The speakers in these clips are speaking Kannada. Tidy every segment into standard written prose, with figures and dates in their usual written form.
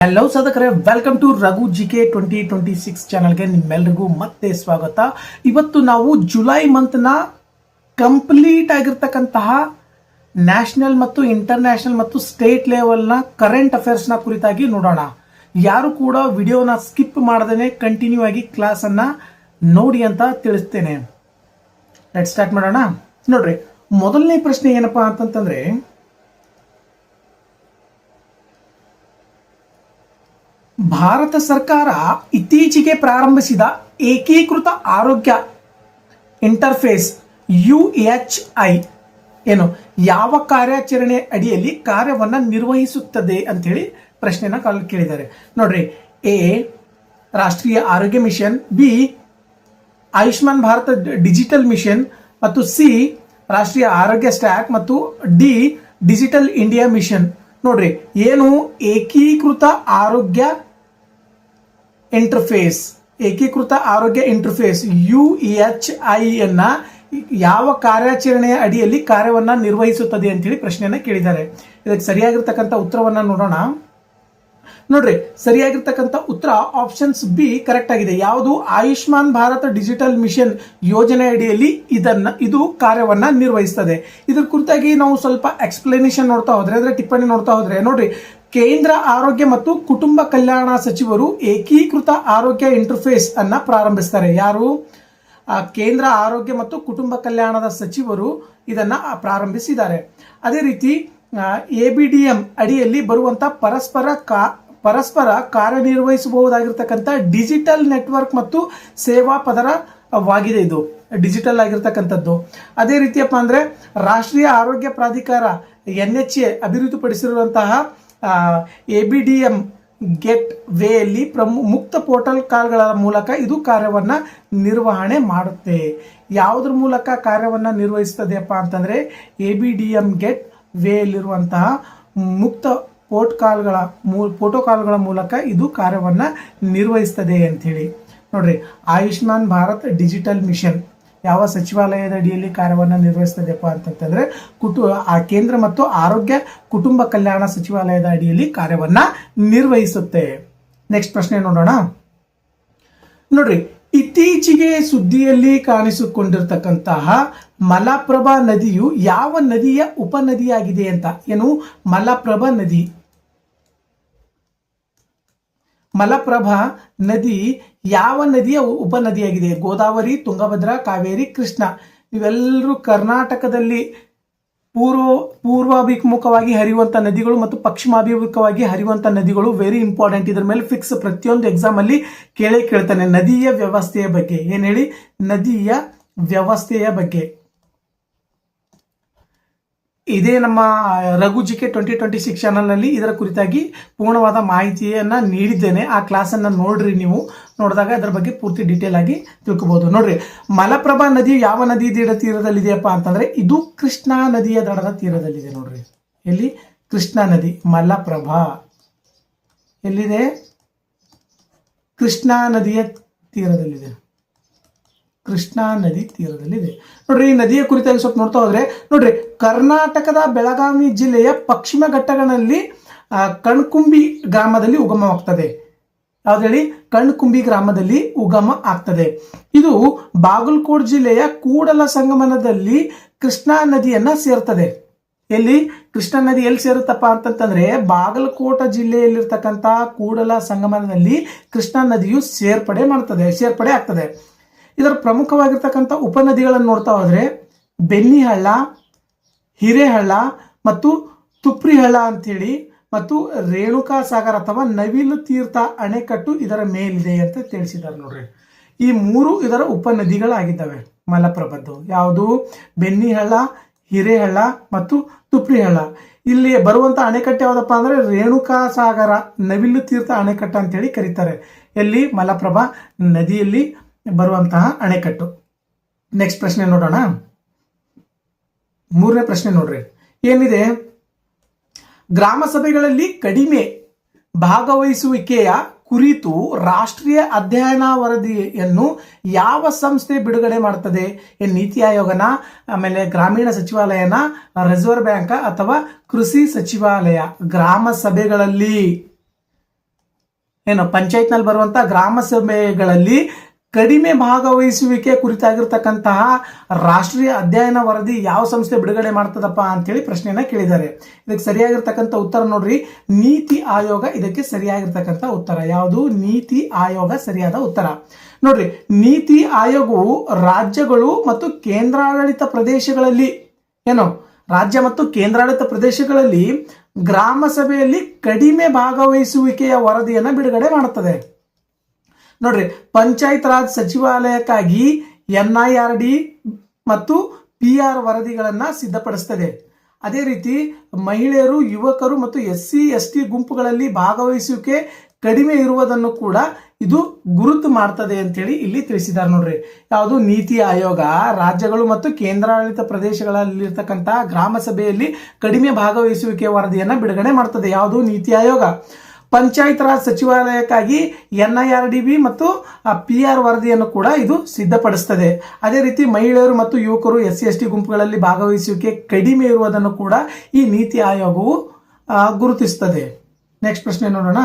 ಹಲೋ ಸಾಧಕರೇ, ವೆಲ್ಕಮ್ ಟು ರಘು ಜಿಕೆ 2026 ಚಾನಲ್ಗೆ ನಿಮ್ಮೆಲ್ಲರಿಗೂ ಮತ್ತೆ ಸ್ವಾಗತ. ಇವತ್ತು ನಾವು ಜುಲೈ ಮಂತ್ನ ಕಂಪ್ಲೀಟ್ ಆಗಿರ್ತಕ್ಕಂತಹ ನ್ಯಾಷನಲ್ ಮತ್ತು ಇಂಟರ್ನ್ಯಾಷನಲ್ ಮತ್ತು ಸ್ಟೇಟ್ ಲೆವೆಲ್ನ ಕರೆಂಟ್ ಅಫೇರ್ಸ್ನ ಕುರಿತಾಗಿ ನೋಡೋಣ. ಯಾರು ಕೂಡ ವಿಡಿಯೋನ ಸ್ಕಿಪ್ ಮಾಡದೇ ಕಂಟಿನ್ಯೂ ಆಗಿ ಕ್ಲಾಸನ್ನು ನೋಡಿ ಅಂತ ತಿಳಿಸ್ತೇನೆ. ಲೆಟ್ ಸ್ಟಾರ್ಟ್ ಮಾಡೋಣ. ನೋಡ್ರಿ, ಮೊದಲನೇ ಪ್ರಶ್ನೆ ಏನಪ್ಪಾ ಅಂತಂತಂದ್ರೆ, ಭಾರತ ಸರ್ಕಾರ ಇತ್ತೀಚೆಗೆ ಪ್ರಾರಂಭಿಸಿದ ಏಕೀಕೃತ ಆರೋಗ್ಯ ಇಂಟರ್ಫೇಸ್ UHI ಏನು ಯಾವ ಕಾರ್ಯಾಚರಣೆ ಅಡಿಯಲ್ಲಿ ಕಾರ್ಯವನ್ನು ನಿರ್ವಹಿಸುತ್ತದೆ ಅಂತ ಹೇಳಿ ಪ್ರಶ್ನೆನ ಕೇಳಿದ್ದಾರೆ. ನೋಡ್ರಿ, A Rashtriya Arogya mission, B Ayushman Bharat digital mission, ಮತ್ತು ಸಿ ರಾಷ್ಟ್ರೀಯ ಆರೋಗ್ಯ ಸ್ಟ್ಯಾಕ್, ಮತ್ತು ಡಿ ಡಿಜಿಟಲ್ ಇಂಡಿಯಾ ಮಿಷನ್. ನೋಡ್ರಿ, ಏನು ಏಕೀಕೃತ ಆರೋಗ್ಯ ಇಂಟರ್ಫೇಸ್, ಏಕೀಕೃತ ಆರೋಗ್ಯ ಇಂಟರ್ಫೇಸ್ UHI ಅನ್ನ ಯಾವ ಕಾರ್ಯಾಚರಣೆಯ ಅಡಿಯಲ್ಲಿ ಕಾರ್ಯವನ್ನ ನಿರ್ವಹಿಸುತ್ತದೆ ಅಂತ ಹೇಳಿ ಪ್ರಶ್ನೆಯನ್ನ ಕೇಳಿದ್ದಾರೆ. ಇದಕ್ಕೆ ಸರಿಯಾಗಿರ್ತಕ್ಕಂಥ ಉತ್ತರವನ್ನ ನೋಡೋಣ. ನೋಡ್ರಿ, ಸರಿಯಾಗಿರ್ತಕ್ಕಂಥ ಉತ್ತರ ಆಪ್ಷನ್ಸ್ ಬಿ ಕರೆಕ್ಟ್ ಆಗಿದೆ. ಯಾವುದು? ಆಯುಷ್ಮಾನ್ ಭಾರತ ಡಿಜಿಟಲ್ ಮಿಷನ್ ಯೋಜನೆ ಅಡಿಯಲ್ಲಿ ಇದು ಕಾರ್ಯವನ್ನ ನಿರ್ವಹಿಸ್ತದೆ. ಇದ್ರ ಕುರಿತಾಗಿ ನಾವು ಸ್ವಲ್ಪ ಎಕ್ಸ್ಪ್ಲನೇಷನ್ ನೋಡ್ತಾ ಹೋದ್ರೆ, ಅಂದ್ರೆ ಟಿಪ್ಪಣಿ ನೋಡ್ತಾ ಹೋದ್ರೆ, ನೋಡ್ರಿ, ಕೇಂದ್ರ ಆರೋಗ್ಯ ಮತ್ತು ಕುಟುಂಬ ಕಲ್ಯಾಣ ಸಚಿವರು ಏಕೀಕೃತ ಆರೋಗ್ಯ ಇಂಟರ್ಫೇಸ್ ಅನ್ನ ಪ್ರಾರಂಭಿಸ್ತಾರೆ. ಯಾರು? ಕೇಂದ್ರ ಆರೋಗ್ಯ ಮತ್ತು ಕುಟುಂಬ ಕಲ್ಯಾಣದ ಸಚಿವರು ಇದನ್ನ ಪ್ರಾರಂಭಿಸಿದ್ದಾರೆ. ಅದೇ ರೀತಿ ABDM ಅಡಿಯಲ್ಲಿ ಬರುವಂತಹ ಪರಸ್ಪರ ಕಾರ್ಯನಿರ್ವಹಿಸಬಹುದಾಗಿರ್ತಕ್ಕಂಥ ಡಿಜಿಟಲ್ ನೆಟ್ವರ್ಕ್ ಮತ್ತು ಸೇವಾ ಪದರವಾಗಿದೆ. ಇದು ಡಿಜಿಟಲ್ ಆಗಿರ್ತಕ್ಕಂಥದ್ದು. ಅದೇ ರೀತಿಯಪ್ಪ ಅಂದ್ರೆ ರಾಷ್ಟ್ರೀಯ ಆರೋಗ್ಯ ಪ್ರಾಧಿಕಾರ NHA ಅಭಿವೃದ್ಧಿಪಡಿಸಿರುವಂತಹ ABDM ಗೆಟ್ ವೇಯಲ್ಲಿ ಮುಕ್ತ ಪೋರ್ಟಲ್ ಕಾಲ್ಗಳ ಮೂಲಕ ಇದು ಕಾರ್ಯವನ್ನ ನಿರ್ವಹಣೆ ಮಾಡುತ್ತೆ. ಯಾವುದ್ರ ಮೂಲಕ ಕಾರ್ಯವನ್ನ ನಿರ್ವಹಿಸ್ತದೆಯಪ್ಪ ಅಂತಂದ್ರೆ ABDM ಗೆಟ್ ವೇಯಲ್ಲಿರುವಂತಹ ಮುಕ್ತ ಪೋರ್ಟೋಕಾಲ್ಗಳ ಮೂಲಕ ಇದು ಕಾರ್ಯವನ್ನ ನಿರ್ವಹಿಸ್ತದೆ ಅಂತ ಹೇಳಿ. ನೋಡ್ರಿ, ಆಯುಷ್ಮಾನ್ ಭಾರತ್ ಡಿಜಿಟಲ್ ಮಿಷನ್ ಯಾವ ಸಚಿವಾಲಯದ ಅಡಿಯಲ್ಲಿ ಕಾರ್ಯವನ್ನು ನಿರ್ವಹಿಸ್ತದೆಪ್ಪ ಅಂತಂತಂದ್ರೆ ಕೇಂದ್ರ ಮತ್ತು ಆರೋಗ್ಯ ಕುಟುಂಬ ಕಲ್ಯಾಣ ಸಚಿವಾಲಯದ ಅಡಿಯಲ್ಲಿ ಕಾರ್ಯವನ್ನ ನಿರ್ವಹಿಸುತ್ತೆ. ನೆಕ್ಸ್ಟ್ ಪ್ರಶ್ನೆ ನೋಡೋಣ. ನೋಡ್ರಿ, ಇತ್ತೀಚೆಗೆ ಸುದ್ದಿಯಲ್ಲಿ ಕಾಣಿಸಿಕೊಂಡಿರ್ತಕ್ಕಂತಹ ಮಲಪ್ರಭಾ ನದಿಯು ಯಾವ ನದಿಯ ಉಪನದಿಯಾಗಿದೆ ಅಂತ. ಏನು? ಮಲಪ್ರಭಾ ನದಿ. ಮಲಪ್ರಭಾ ನದಿ ಯಾವ ನದಿಯ ಉಪನದಿಯಾಗಿದೆ? ಗೋದಾವರಿ, ತುಂಗಭದ್ರಾ, ಕಾವೇರಿ, ಕೃಷ್ಣ. ಇವೆಲ್ಲರೂ ಕರ್ನಾಟಕದಲ್ಲಿ ಪೂರ್ವಾಭಿಮುಖವಾಗಿ ಹರಿಯುವಂತ ನದಿಗಳು ಮತ್ತು ಪಶ್ಚಿಮಾಭಿಮುಖವಾಗಿ ಹರಿಯುವಂತ ನದಿಗಳು. Very important. ಇದ್ರ ಮೇಲೆ ಫಿಕ್ಸ್ ಪ್ರತಿಯೊಂದು ಎಕ್ಸಾಮ್ ಅಲ್ಲಿ ಕೇಳ್ತಾನೆ. ನದಿಯ ವ್ಯವಸ್ಥೆಯ ಬಗ್ಗೆ ಏನ್ ಹೇಳಿ? ನದಿಯ ವ್ಯವಸ್ಥೆಯ ಬಗ್ಗೆ. ಇದೇ ನಮ್ಮ ರಘು ಜಿಕೆ 2026 ಚಾನಲ್ ನಲ್ಲಿ ಇದರ ಕುರಿತಾಗಿ ಪೂರ್ಣವಾದ ಮಾಹಿತಿಯನ್ನ ನೀಡಿದ್ದೇನೆ. ಆ ಕ್ಲಾಸ್ ಅನ್ನ ನೋಡ್ರಿ. ನೀವು ನೋಡಿದಾಗ ಅದರ ಬಗ್ಗೆ ಪೂರ್ತಿ ಡೀಟೇಲ್ ಆಗಿ ತಿಳ್ಕೋಬಹುದು. ನೋಡ್ರಿ, ಮಲಪ್ರಭಾ ನದಿ ಯಾವ ನದಿ ತೀರದಲ್ಲಿದೆಯಪ್ಪ ಅಂತಂದ್ರೆ ಇದು ಕೃಷ್ಣಾ ನದಿಯ ದಡದ ತೀರದಲ್ಲಿದೆ. ನೋಡ್ರಿ, ಎಲ್ಲಿ? ಕೃಷ್ಣಾ ನದಿ. ಮಲಪ್ರಭಾ ಎಲ್ಲಿದೆ? ಕೃಷ್ಣಾ ನದಿಯ ತೀರದಲ್ಲಿದೆ. ಕೃಷ್ಣಾ ನದಿ ತೀರದಲ್ಲಿದೆ. ನೋಡ್ರಿ, ಈ ನದಿಯ ಕುರಿತಾಗಿ ಸ್ವಲ್ಪ ನೋಡ್ತಾ ಹೋದ್ರೆ, ನೋಡ್ರಿ, ಕರ್ನಾಟಕದ ಬೆಳಗಾವಿ ಜಿಲ್ಲೆಯ ಪಶ್ಚಿಮ ಘಟ್ಟಗಳಲ್ಲಿ ಕಣ್ಕುಂಬಿ ಗ್ರಾಮದಲ್ಲಿ ಉಗಮವಾಗ್ತದೆ. ಯಾವ್ದು ಹೇಳಿ? ಕಣ್ಕುಂಬಿ ಗ್ರಾಮದಲ್ಲಿ ಉಗಮ ಆಗ್ತದೆ. ಇದು ಬಾಗಲಕೋಟೆ ಜಿಲ್ಲೆಯ ಕೂಡಲ ಸಂಗಮನದಲ್ಲಿ ಕೃಷ್ಣಾ ನದಿಯನ್ನ ಸೇರ್ತದೆ. ಎಲ್ಲಿ? ಕೃಷ್ಣಾ ನದಿ ಎಲ್ಲಿ ಸೇರುತ್ತಪ್ಪ ಅಂತಂತಂದ್ರೆ ಬಾಗಲಕೋಟೆ ಜಿಲ್ಲೆಯಲ್ಲಿರ್ತಕ್ಕಂಥ ಕೂಡಲ ಸಂಗಮನದಲ್ಲಿ ಕೃಷ್ಣಾ ನದಿಯು ಸೇರ್ಪಡೆ ಆಗ್ತದೆ. ಇದರ ಪ್ರಮುಖವಾಗಿರ್ತಕ್ಕಂಥ ಉಪನದಿಗಳನ್ನು ನೋಡ್ತಾ ಹೋದ್ರೆ ಬೆನ್ನಿಹಳ್ಳ, ಹಿರೇಹಳ್ಳ ಮತ್ತು ತುಪ್ರಿಹಳ್ಳ ಅಂತೇಳಿ, ಮತ್ತು ರೇಣುಕಾ ಸಾಗರ್ ಅಥವಾ ನವಿಲು ತೀರ್ಥ ಅಣೆಕಟ್ಟು ಇದರ ಮೇಲಿದೆ ಅಂತ ತಿಳಿಸಿದ್ದಾರೆ. ನೋಡ್ರಿ, ಈ ಮೂರು ಇದರ ಉಪನದಿಗಳಾಗಿದ್ದಾವೆ ಮಲಪ್ರಭದ್ದು. ಯಾವುದು? ಬೆನ್ನಿಹಳ್ಳ, ಹಿರೇಹಳ್ಳ ಮತ್ತು ತುಪ್ರಿಹಳ್ಳ. ಇಲ್ಲಿ ಬರುವಂತ ಅಣೆಕಟ್ಟು ಯಾವ್ದಪ್ಪ ಅಂದ್ರೆ ರೇಣುಕಾ ಸಾಗರ ನವಿಲು ತೀರ್ಥ ಅಣೆಕಟ್ಟು ಅಂತೇಳಿ ಕರೀತಾರೆ. ಎಲ್ಲಿ? ಮಲಪ್ರಭಾ ನದಿಯಲ್ಲಿ ಬರುವಂತಹ ಅಣೆಕಟ್ಟು. ನೆಕ್ಸ್ಟ್ ಪ್ರಶ್ನೆ ನೋಡೋಣ. ಮೂರನೇ ಪ್ರಶ್ನೆ ನೋಡ್ರಿ, ಏನಿದೆ? ಗ್ರಾಮ ಸಭೆಗಳಲ್ಲಿ ಕಡಿಮೆ ಭಾಗವಹಿಸುವಿಕೆಯ ಕುರಿತು ರಾಷ್ಟ್ರೀಯ ಅಧ್ಯಯನ ವರದಿಯನ್ನು ಯಾವ ಸಂಸ್ಥೆ ಬಿಡುಗಡೆ ಮಾಡುತ್ತದೆ? ನೀತಿ ಆಯೋಗನ, ಆಮೇಲೆ ಗ್ರಾಮೀಣ ಸಚಿವಾಲಯನ, ರಿಸರ್ವ್ ಬ್ಯಾಂಕ್ ಅಥವಾ ಕೃಷಿ ಸಚಿವಾಲಯ? ಗ್ರಾಮ ಸಭೆಗಳಲ್ಲಿ ಏನು ಪಂಚಾಯತ್ನಲ್ಲಿ ಬರುವಂತ ಗ್ರಾಮ ಸಭೆಗಳಲ್ಲಿ ಕಡಿಮೆ ಭಾಗವಹಿಸುವಿಕೆ ಕುರಿತಾಗಿರ್ತಕ್ಕಂತಹ ರಾಷ್ಟ್ರೀಯ ಅಧ್ಯಯನ ವರದಿ ಯಾವ ಸಂಸ್ಥೆ ಬಿಡುಗಡೆ ಮಾಡ್ತದಪ್ಪ ಅಂತೇಳಿ ಪ್ರಶ್ನೆಯನ್ನ ಕೇಳಿದ್ದಾರೆ. ಇದಕ್ಕೆ ಸರಿಯಾಗಿರ್ತಕ್ಕಂಥ ಉತ್ತರ ನೋಡ್ರಿ, ನೀತಿ ಆಯೋಗ ಇದಕ್ಕೆ ಸರಿಯಾಗಿರ್ತಕ್ಕಂಥ ಉತ್ತರ. ಯಾವುದು? ನೀತಿ ಆಯೋಗ ಸರಿಯಾದ ಉತ್ತರ. ನೋಡ್ರಿ, ನೀತಿ ಆಯೋಗವು ರಾಜ್ಯಗಳು ಮತ್ತು ಕೇಂದ್ರಾಡಳಿತ ಪ್ರದೇಶಗಳಲ್ಲಿ ರಾಜ್ಯ ಮತ್ತು ಕೇಂದ್ರಾಡಳಿತ ಪ್ರದೇಶಗಳಲ್ಲಿ ಗ್ರಾಮ ಸಭೆಯಲ್ಲಿ ಕಡಿಮೆ ಭಾಗವಹಿಸುವಿಕೆಯ ವರದಿಯನ್ನು ಬಿಡುಗಡೆ ಮಾಡುತ್ತದೆ. ನೋಡ್ರಿ, ಪಂಚಾಯತ್ ರಾಜ್ ಸಚಿವಾಲಯಕ್ಕಾಗಿ NIRD ಮತ್ತು PR ವರದಿಗಳನ್ನು ಸಿದ್ಧಪಡಿಸ್ತದೆ. ಅದೇ ರೀತಿ ಮಹಿಳೆಯರು, ಯುವಕರು ಮತ್ತು SC ST ಗುಂಪುಗಳಲ್ಲಿ ಭಾಗವಹಿಸುವಿಕೆ ಕಡಿಮೆ ಇರುವುದನ್ನು ಕೂಡ ಇದು ಗುರುತು ಮಾಡ್ತದೆ ಅಂತೇಳಿ ಇಲ್ಲಿ ತಿಳಿಸಿದ್ದಾರೆ. ನೋಡ್ರಿ, ಯಾವುದು? ನೀತಿ ಆಯೋಗ ರಾಜ್ಯಗಳು ಮತ್ತು ಕೇಂದ್ರಾಡಳಿತ ಪ್ರದೇಶಗಳಲ್ಲಿರ್ತಕ್ಕಂಥ ಗ್ರಾಮ ಸಭೆಯಲ್ಲಿ ಕಡಿಮೆ ಭಾಗವಹಿಸುವಿಕೆ ವರದಿಯನ್ನು ಬಿಡುಗಡೆ ಮಾಡ್ತದೆ. ಯಾವುದು? ನೀತಿ ಆಯೋಗ. ಪಂಚಾಯತ್ ರಾಜ್ ಸಚಿವಾಲಯಕ್ಕಾಗಿ NIRDB ಮತ್ತು PR ವರದಿಯನ್ನು ಕೂಡ ಇದು ಸಿದ್ಧಪಡಿಸ್ತದೆ. ಅದೇ ರೀತಿ ಮಹಿಳೆಯರು ಮತ್ತು ಯುವಕರು SC ST ಗುಂಪುಗಳಲ್ಲಿ ಭಾಗವಹಿಸುವಿಕೆ ಕಡಿಮೆ ಇರುವುದನ್ನು ಕೂಡ ಈ ನೀತಿ ಆಯೋಗವು ಗುರುತಿಸ್ತದೆ. ನೆಕ್ಸ್ಟ್ ಪ್ರಶ್ನೆ ನೋಡೋಣ.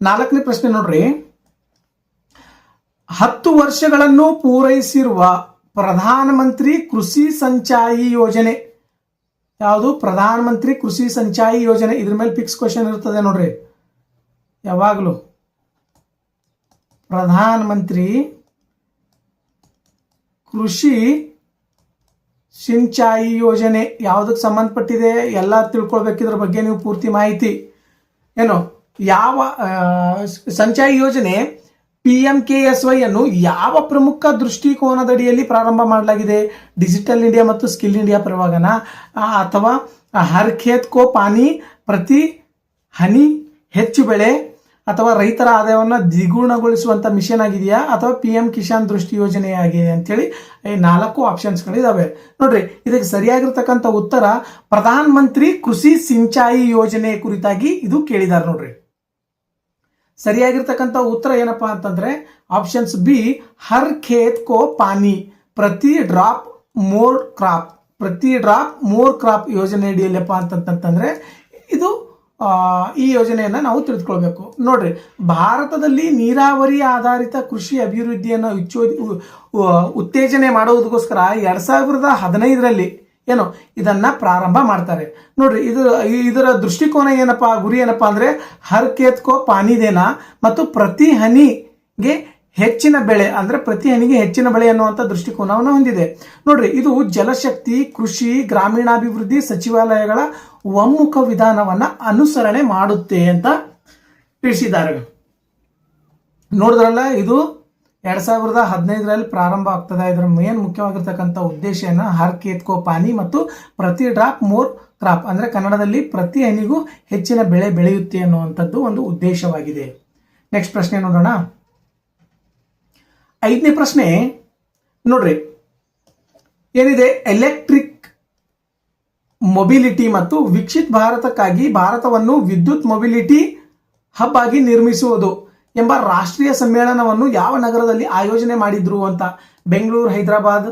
4ನೇ ಪ್ರಶ್ನೆ ನೋಡ್ರಿ, 10 ವರ್ಷಗಳನ್ನು ಪೂರೈಸಿರುವ ಪ್ರಧಾನಮಂತ್ರಿ ಕೃಷಿ ಸಂಚಾಯಿ ಯೋಜನೆ ಯಾವುದು? ಪ್ರಧಾನಮಂತ್ರಿ ಕೃಷಿ ಸಂಚಾಯಿ ಯೋಜನೆ. ಇದ್ರ ಮೇಲೆ ಫಿಕ್ಸ್ ಕ್ವಶನ್ ಇರ್ತದೆ ನೋಡ್ರಿ ಯಾವಾಗಲೂ. ಪ್ರಧಾನಮಂತ್ರಿ ಕೃಷಿ ಸಿಂಚಾಯಿ ಯೋಜನೆ ಯಾವುದಕ್ಕೆ ಸಂಬಂಧಪಟ್ಟಿದೆ ಎಲ್ಲ ತಿಳ್ಕೊಳ್ಬೇಕಿದ್ರ ಬಗ್ಗೆ ನೀವು ಪೂರ್ತಿ ಮಾಹಿತಿ ಯಾವ ಸಂಚಾಯಿ ಯೋಜನೆ PMKSY ಅನ್ನು ಯಾವ ಪ್ರಮುಖ ದೃಷ್ಟಿಕೋನದಡಿಯಲ್ಲಿ ಪ್ರಾರಂಭ ಮಾಡಲಾಗಿದೆ? ಡಿಜಿಟಲ್ ಇಂಡಿಯಾ ಮತ್ತು ಸ್ಕಿಲ್ ಇಂಡಿಯಾ ಪರವಾಗನ, ಅಥವಾ ಹರ್ ಖೇತ್ ಕೋ ಪಾನಿ ಪ್ರತಿ ಹನಿ ಹೆಚ್ಚು ಬೆಳೆ, ಅಥವಾ ರೈತರ ಆದಾಯವನ್ನು ದ್ವಿಗುಣಗೊಳಿಸುವಂತ ಮಿಷನ್ ಆಗಿದೆಯಾ, ಅಥವಾ PM ಕಿಸಾನ್ ದೃಷ್ಟಿ ಯೋಜನೆ ಆಗಿದೆ ಅಂತೇಳಿ 4 ಆಪ್ಷನ್ಸ್ಗಳಿದಾವೆ. ನೋಡ್ರಿ, ಇದಕ್ಕೆ ಸರಿಯಾಗಿರ್ತಕ್ಕಂಥ ಉತ್ತರ ಪ್ರಧಾನ ಮಂತ್ರಿ ಕೃಷಿ ಸಿಂಚಾಯಿ ಯೋಜನೆ ಕುರಿತಾಗಿ ಇದು ಕೇಳಿದಾರೆ. ನೋಡ್ರಿ, ಸರಿಯಾಗಿರ್ತಕ್ಕಂಥ ಉತ್ತರ ಏನಪ್ಪಾ ಅಂತಂದ್ರೆ ಆಪ್ಷನ್ಸ್ ಬಿ, ಹರ್ ಖೇತ್ ಕೋ ಪಾನಿ ಪ್ರತಿ ಡ್ರಾಪ್ ಮೋರ್ ಕ್ರಾಪ್. ಪ್ರತಿ ಡ್ರಾಪ್ ಮೋರ್ ಕ್ರಾಪ್ ಯೋಜನೆ ಅಡಿಯಲ್ಲಪ್ಪ ಅಂತಂತಂದ್ರೆ ಇದು ಈ ಯೋಜನೆಯನ್ನ ನಾವು ತಿಳಿದುಕೊಳ್ಬೇಕು. ನೋಡ್ರಿ, ಭಾರತದಲ್ಲಿ ನೀರಾವರಿ ಆಧಾರಿತ ಕೃಷಿ ಅಭಿವೃದ್ಧಿಯನ್ನು ಉತ್ತೇಜನೆ ಮಾಡುವುದಕ್ಕೋಸ್ಕರ 2015ರಲ್ಲಿ ಇದನ್ನ ಪ್ರಾರಂಭ ಮಾಡ್ತಾರೆ. ನೋಡ್ರಿ, ಇದರ ದೃಷ್ಟಿಕೋನ ಏನಪ್ಪಾ, ಗುರಿ ಏನಪ್ಪಾ ಅಂದ್ರೆ ಹರ್ ಖೇತ್ ಕೋ ಪಾನಿ ದೇನಾ ಮತ್ತು ಪ್ರತಿ ಹನಿಗೆ ಹೆಚ್ಚಿನ ಬೆಳೆ, ಅಂದ್ರೆ ಪ್ರತಿ ಹನಿಗೆ ಹೆಚ್ಚಿನ ಬೆಳೆ ಅನ್ನುವಂಥ ದೃಷ್ಟಿಕೋನವನ್ನು ಹೊಂದಿದೆ. ನೋಡ್ರಿ, ಇದು ಜಲಶಕ್ತಿ, ಕೃಷಿ, ಗ್ರಾಮೀಣಾಭಿವೃದ್ಧಿ ಸಚಿವಾಲಯಗಳ ಒಮ್ಮುಖ ವಿಧಾನವನ್ನ ಅನುಸರಣೆ ಮಾಡುತ್ತೆ ಅಂತ ತಿಳಿಸಿದ್ದಾರೆ. ನೋಡಿದ್ರಲ್ಲ, ಇದು 2015ರಲ್ಲಿ ಪ್ರಾರಂಭ ಆಗ್ತದೆ. ಇದರ ಮೇನ್ ಮುಖ್ಯವಾಗಿರ್ತಕ್ಕಂಥ ಉದ್ದೇಶನ ಹರ್ ಖೇತ್ ಕೋ ಪಾನಿ ಮತ್ತು ಪ್ರತಿ ಡ್ರಾಪ್ ಮೋರ್ ಕ್ರಾಪ್, ಅಂದ್ರೆ ಕನ್ನಡದಲ್ಲಿ ಪ್ರತಿ ಹನಿಗೂ ಹೆಚ್ಚಿನ ಬೆಳೆ ಬೆಳೆಯುತ್ತೆ ಅನ್ನುವಂಥದ್ದು ಒಂದು ಉದ್ದೇಶವಾಗಿದೆ. ನೆಕ್ಸ್ಟ್ ಪ್ರಶ್ನೆ ನೋಡೋಣ. 5ನೇ ಪ್ರಶ್ನೆ ನೋಡ್ರಿ, ಏನಿದೆ? ಎಲೆಕ್ಟ್ರಿಕ್ ಮೊಬಿಲಿಟಿ ಮತ್ತು ವಿಕಸಿತ್ ಭಾರತಕ್ಕಾಗಿ ಭಾರತವನ್ನು ವಿದ್ಯುತ್ ಮೊಬಿಲಿಟಿ ಹಬ್ ಆಗಿ ನಿರ್ಮಿಸುವುದು ಎಂಬ ರಾಷ್ಟ್ರೀಯ ಸಮ್ಮೇಳನವನ್ನು ಯಾವ ನಗರದಲ್ಲಿ ಆಯೋಜನೆ ಮಾಡಿದ್ರು ಅಂತ. ಬೆಂಗಳೂರು, ಹೈದರಾಬಾದ್,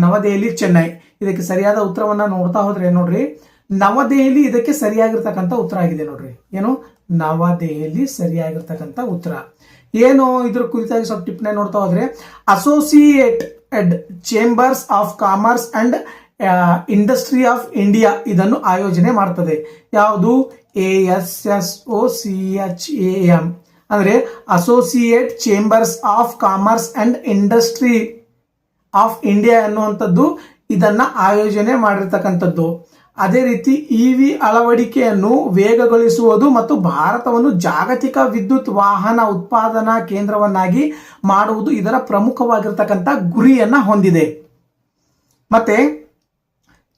ನವದೆಹಲಿ, ಚೆನ್ನೈ. ಇದಕ್ಕೆ ಸರಿಯಾದ ಉತ್ತರವನ್ನ ನೋಡ್ತಾ ಹೋದ್ರೆ ನೋಡ್ರಿ, ನವದೆಹಲಿ ಇದಕ್ಕೆ ಸರಿಯಾಗಿರ್ತಕ್ಕಂಥ ಉತ್ತರ ಆಗಿದೆ. ನೋಡ್ರಿ, ಏನು? ನವದೆಹಲಿ ಸರಿಯಾಗಿರ್ತಕ್ಕಂಥ ಉತ್ತರ. ಏನು ಇದ್ರ ಕುರಿತಾಗಿ ಸ್ವಲ್ಪ ಟಿಪ್ಪಣಿ ನೋಡ್ತಾ ಹೋದ್ರೆ, associated chambers of commerce and industry of India ಇದನ್ನು ಆಯೋಜನೆ ಮಾಡ್ತದೆ. ಯಾವುದು? ASSOCHAM ಅಂದ್ರೆ associate chambers of commerce and industry of India ಅನ್ನುವಂಥದ್ದು ಇದನ್ನ ಆಯೋಜನೆ ಮಾಡಿರ್ತಕ್ಕಂಥದ್ದು. ಅದೇ ರೀತಿ EV ಅಳವಡಿಕೆಯನ್ನು ವೇಗಗೊಳಿಸುವುದು ಮತ್ತು ಭಾರತವನ್ನು ಜಾಗತಿಕ ವಿದ್ಯುತ್ ವಾಹನ ಉತ್ಪಾದನಾ ಕೇಂದ್ರವನ್ನಾಗಿ ಮಾಡುವುದು ಇದರ ಪ್ರಮುಖವಾಗಿರ್ತಕ್ಕಂಥ ಗುರಿಯನ್ನ ಹೊಂದಿದೆ. ಮತ್ತೆ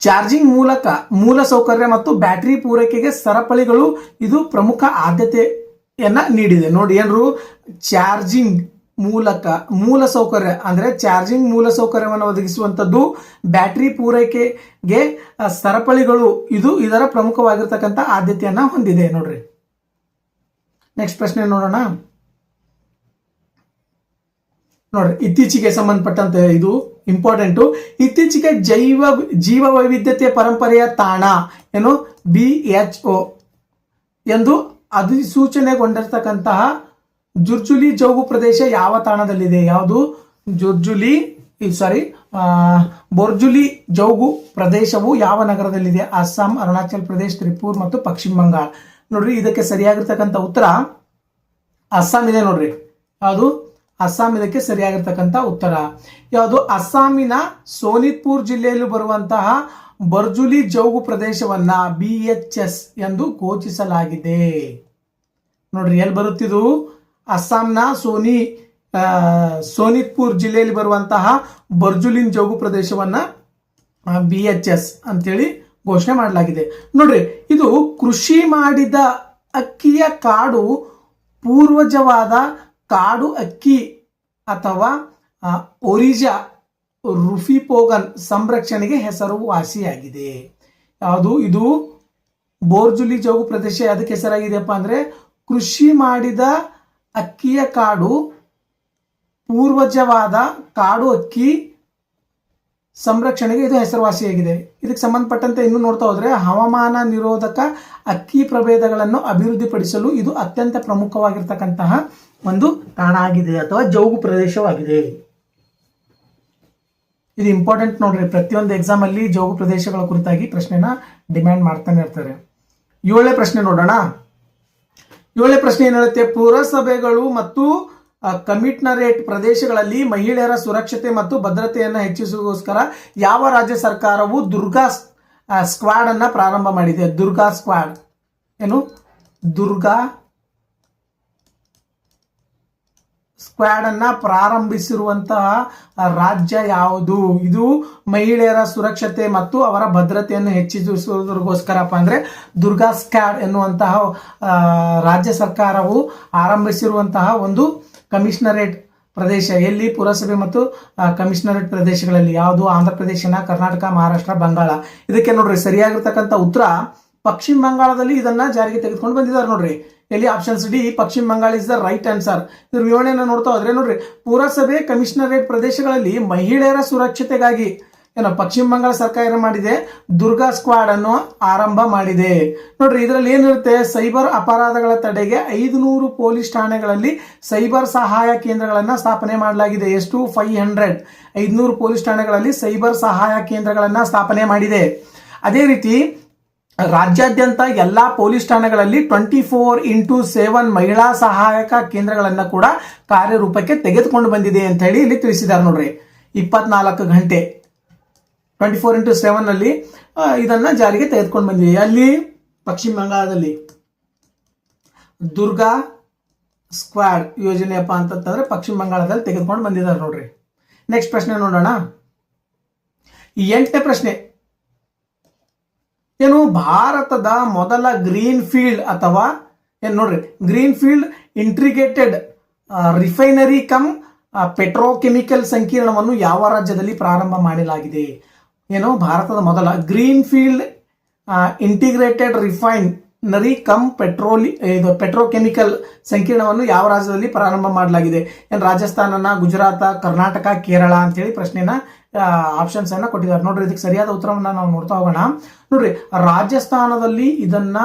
ಚಾರ್ಜಿಂಗ್ ಮೂಲಕ ಮೂಲ ಸೌಕರ್ಯ ಮತ್ತು ಬ್ಯಾಟರಿ ಪೂರೈಕೆಗೆ ಸರಪಳಿಗಳು ಇದು ಪ್ರಮುಖ ಆದ್ಯತೆಯನ್ನ ನೀಡಿದೆ. ನೋಡಿ, ಏನ್ರು? ಚಾರ್ಜಿಂಗ್ ಮೂಲಕ ಮೂಲ ಸೌಕರ್ಯ ಅಂದ್ರೆ ಚಾರ್ಜಿಂಗ್ ಮೂಲ ಸೌಕರ್ಯವನ್ನು ಒದಗಿಸುವಂತದ್ದು, ಬ್ಯಾಟರಿ ಪೂರೈಕೆಗೆ ಸರಪಳಿಗಳು ಇದು ಇದರ ಪ್ರಮುಖವಾಗಿರ್ತಕ್ಕಂಥ ಆದ್ಯತೆಯನ್ನ ಹೊಂದಿದೆ. ನೋಡ್ರಿ, ನೆಕ್ಸ್ಟ್ ಪ್ರಶ್ನೆ ನೋಡೋಣ. ನೋಡ್ರಿ, ಇತ್ತೀಚೆಗೆ ಸಂಬಂಧಪಟ್ಟಂತೆ ಇದು ಇಂಪಾರ್ಟೆಂಟ್. ಇತ್ತೀಚೆಗೆ ಜೀವ ವೈವಿಧ್ಯತೆ ಪರಂಪರೆಯ ತಾಣ BHO ಎಂದು ಅಧಿಸೂಚನೆಗೊಂಡಿರ್ತಕ್ಕಂತಹ ಜುರ್ಜುಲಿ ಜೌಗು ಪ್ರದೇಶ ಯಾವ ತಾಣದಲ್ಲಿದೆ? ಯಾವುದು? ಬೊರ್ಜುಲಿ ಜೌಗು ಪ್ರದೇಶವು ಯಾವ ನಗರದಲ್ಲಿದೆ? ಅಸ್ಸಾಂ, ಅರುಣಾಚಲ್ ಪ್ರದೇಶ್, ತ್ರಿಪುರ ಮತ್ತು ಪಶ್ಚಿಮ ಬಂಗಾಳ. ನೋಡ್ರಿ, ಇದಕ್ಕೆ ಸರಿಯಾಗಿರ್ತಕ್ಕಂಥ ಉತ್ತರ ಅಸ್ಸಾಂ ಇದೆ ನೋಡ್ರಿ. ಯಾವುದು? ಅಸ್ಸಾಂ ಇದಕ್ಕೆ ಸರಿಯಾಗಿರ್ತಕ್ಕಂಥ ಉತ್ತರ. ಯಾವುದು? ಅಸ್ಸಾಮಿನ ಸೋನಿತ್ಪುರ್ ಜಿಲ್ಲೆಯಲ್ಲಿ ಬರುವಂತಹ ಬರ್ಜುಲಿ ಜೌಗು ಪ್ರದೇಶವನ್ನ BHS ಎಂದು ಘೋಷಿಸಲಾಗಿದೆ. ನೋಡ್ರಿ, ಎಲ್ಲಿ ಬರುತ್ತಿದ್ದು? ಅಸ್ಸಾಂನ ಸೋನಿತ್ಪುರ್ ಜಿಲ್ಲೆಯಲ್ಲಿ ಬರುವಂತಹ ಬರ್ಜುಲಿನ್ ಜೌಗು ಪ್ರದೇಶವನ್ನ BHS ಅಂತೇಳಿ ಘೋಷಣೆ ಮಾಡಲಾಗಿದೆ. ನೋಡ್ರಿ, ಇದು ಕೃಷಿ ಮಾಡಿದ ಅಕ್ಕಿಯ ಕಾಡು ಪೂರ್ವಜವಾದ ಕಾಡು ಅಕ್ಕಿ ಅಥವಾ ಒರಿಜಾ ರುಫಿಪೋಗನ್ ಸಂರಕ್ಷಣೆಗೆ ಹೆಸರುವಾಸಿಯಾಗಿದೆ. ಯಾವುದು? ಇದು ಬೋರ್ಜುಲಿ ಜೌಗು ಪ್ರದೇಶ ಅದಕ್ಕೆ ಹೆಸರಾಗಿದೆಯಪ್ಪ ಅಂದ್ರೆ ಕೃಷಿ ಮಾಡಿದ ಅಕ್ಕಿಯ ಕಾಡು ಪೂರ್ವಜವಾದ ಕಾಡು ಅಕ್ಕಿ ಸಂರಕ್ಷಣೆಗೆ ಇದು ಹೆಸರುವಾಸಿಯಾಗಿದೆ. ಇದಕ್ಕೆ ಸಂಬಂಧಪಟ್ಟಂತೆ ಇನ್ನು ನೋಡ್ತಾ ಹೋದ್ರೆ ಹವಾಮಾನ ನಿರೋಧಕ ಅಕ್ಕಿ ಪ್ರಭೇದಗಳನ್ನು ಅಭಿವೃದ್ಧಿಪಡಿಸಲು ಇದು ಅತ್ಯಂತ ಪ್ರಮುಖವಾಗಿರ್ತಕ್ಕಂತಹ ಒಂದು ತಾಣ ಆಗಿದೆ ಅಥವಾ ಜೌಗು ಪ್ರದೇಶವಾಗಿದೆ. ಇದು ಇಂಪಾರ್ಟೆಂಟ್ ನೋಡ್ರಿ, ಪ್ರತಿಯೊಂದು ಎಕ್ಸಾಮ್ ಅಲ್ಲಿ ಜೌಗು ಪ್ರದೇಶಗಳ ಕುರಿತಾಗಿ ಪ್ರಶ್ನೆನ ಡಿಮ್ಯಾಂಡ್ ಮಾಡ್ತಾನೆ ಇರ್ತಾರೆ. 7ನೇ ಪ್ರಶ್ನೆ ನೋಡೋಣ. 7ನೇ ಪ್ರಶ್ನೆ ಏನ್ ಹೇಳುತ್ತೆ? ಪುರಸಭೆಗಳು ಮತ್ತು ಕಮಿಷನರೇಟ್ ಪ್ರದೇಶಗಳಲ್ಲಿ ಮಹಿಳೆಯರ ಸುರಕ್ಷತೆ ಮತ್ತು ಭದ್ರತೆಯನ್ನು ಹೆಚ್ಚಿಸುವುದಕ್ಕೋಸ್ಕರ ಯಾವ ರಾಜ್ಯ ಸರ್ಕಾರವು ದುರ್ಗಾ ಸ್ಕ್ವಾಡ್ ಅನ್ನ ಪ್ರಾರಂಭ ಮಾಡಿದೆ? ದುರ್ಗಾ ಸ್ಕ್ವಾಡ್ ಏನು? ದುರ್ಗಾ ಸ್ಕ್ವಾಡ್ ಅನ್ನ ಪ್ರಾರಂಭಿಸಿರುವಂತಹ ರಾಜ್ಯ ಯಾವುದು? ಇದು ಮಹಿಳೆಯರ ಸುರಕ್ಷತೆ ಮತ್ತು ಅವರ ಭದ್ರತೆಯನ್ನು ಹೆಚ್ಚಿಸುವುದಕ್ಕೋಸ್ಕರಪ್ಪ ಅಂದ್ರೆ ದುರ್ಗಾ ಸ್ಕ್ವಾಡ್ ಎನ್ನುವಂತಹ ರಾಜ್ಯ ಸರ್ಕಾರವು ಆರಂಭಿಸಿರುವಂತಹ ಒಂದು ಕಮಿಷನರೇಟ್ ಪ್ರದೇಶ ಎಲ್ಲಿ? ಪುರಸಭೆ ಮತ್ತು ಕಮಿಷನರೇಟ್ ಪ್ರದೇಶಗಳಲ್ಲಿ. ಯಾವುದು? ಆಂಧ್ರ ಪ್ರದೇಶನ, ಕರ್ನಾಟಕ, ಮಹಾರಾಷ್ಟ್ರ, ಬಂಗಾಳ. ಇದಕ್ಕೆ ನೋಡ್ರಿ ಸರಿಯಾಗಿರ್ತಕ್ಕಂಥ ಉತ್ತರ ಪಶ್ಚಿಮ ಬಂಗಾಳದಲ್ಲಿ ಇದನ್ನ ಜಾರಿಗೆ ತೆಗೆದುಕೊಂಡು ಬಂದಿದ್ದಾರೆ ನೋಡ್ರಿ. ಎಲ್ಲಿ? Options D, Paschim Bangal is the right answer. ಇದ್ರ ವಿವರಣೆಯನ್ನು ನೋಡ್ತಾ ಹೋದ್ರೆ ನೋಡ್ರಿ, ಪುರಸಭೆ ಕಮಿಷನರೇಟ್ ಪ್ರದೇಶಗಳಲ್ಲಿ ಮಹಿಳೆಯರ ಸುರಕ್ಷತೆಗಾಗಿ ಪಶ್ಚಿಮ ಬಂಗಾಳ ಸರ್ಕಾರ ಮಾಡಿದೆ, ದುರ್ಗಾ ಸ್ಕ್ವಾಡ್ ಅನ್ನು ಆರಂಭ ಮಾಡಿದೆ. ನೋಡ್ರಿ, ಇದರಲ್ಲಿ ಏನಿರುತ್ತೆ? ಸೈಬರ್ ಅಪರಾಧಗಳ ತಡೆಗೆ 500 ಪೊಲೀಸ್ ಠಾಣೆಗಳಲ್ಲಿ ಸೈಬರ್ ಸಹಾಯ ಕೇಂದ್ರಗಳನ್ನ ಸ್ಥಾಪನೆ ಮಾಡಲಾಗಿದೆ. ಎಷ್ಟು? 500 ಪೊಲೀಸ್ ಠಾಣೆಗಳಲ್ಲಿ ಸೈಬರ್ ಸಹಾಯ ಕೇಂದ್ರಗಳನ್ನ ಸ್ಥಾಪನೆ ಮಾಡಿದೆ. ಅದೇ ರೀತಿ ರಾಜ್ಯಾದ್ಯಂತ ಎಲ್ಲಾ ಪೊಲೀಸ್ ಠಾಣೆಗಳಲ್ಲಿ 24x7 ಮಹಿಳಾ ಸಹಾಯಕ ಕೇಂದ್ರಗಳನ್ನ ಕೂಡ ಕಾರ್ಯರೂಪಕ್ಕೆ ತೆಗೆದುಕೊಂಡು ಬಂದಿದೆ ಅಂತ ಹೇಳಿ ಇಲ್ಲಿ ತಿಳಿಸಿದ್ದಾರೆ ನೋಡ್ರಿ. 24 ಗಂಟೆ 24x7 ನಲ್ಲಿ ಇದನ್ನ ಜಾರಿಗೆ ತೆಗೆದುಕೊಂಡು ಬಂದಿದೆ. ಅಲ್ಲಿ ಪಶ್ಚಿಮ ಬಂಗಾಳದಲ್ಲಿ ದುರ್ಗಾ ಸ್ಕ್ವಾಡ್ ಯೋಜನೆಯಪ್ಪ ಅಂತಂದ್ರೆ ಪಶ್ಚಿಮ ಬಂಗಾಳದಲ್ಲಿ ತೆಗೆದುಕೊಂಡು ಬಂದಿದ್ದಾರೆ ನೋಡ್ರಿ. ನೆಕ್ಸ್ಟ್ ಪ್ರಶ್ನೆ ನೋಡೋಣ. 8ನೇ ಪ್ರಶ್ನೆ ಏನು? ಭಾರತದ ಮೊದಲ ಗ್ರೀನ್ ಫೀಲ್ಡ್ ಅಥವಾ ನೋಡ್ರಿ green field integrated refinery come petrochemical ಸಂಕೀರ್ಣವನ್ನು ಯಾವ ರಾಜ್ಯದಲ್ಲಿ ಪ್ರಾರಂಭ ಮಾಡಲಾಗಿದೆ? ಏನು? ಭಾರತದ ಮೊದಲ green field integrated refinery come petrochemical ಸಂಕೀರ್ಣವನ್ನು ಯಾವ ರಾಜ್ಯದಲ್ಲಿ ಪ್ರಾರಂಭ ಮಾಡಲಾಗಿದೆ? ಏನು? ರಾಜಸ್ಥಾನನ, ಗುಜರಾತ, ಕರ್ನಾಟಕ, ಕೇರಳ ಅಂತೇಳಿ ಪ್ರಶ್ನೆನ ಆಪ್ಷನ್ಸ್ ಅನ್ನ ಕೊಟ್ಟಿದ್ದಾರೆ ನೋಡ್ರಿ. ಇದಕ್ಕೆ ಸರಿಯಾದ ಉತ್ತರವನ್ನ ನಾವು ನೋಡ್ತಾ ಹೋಗೋಣ. ನೋಡ್ರಿ, ರಾಜಸ್ಥಾನದಲ್ಲಿ ಇದನ್ನ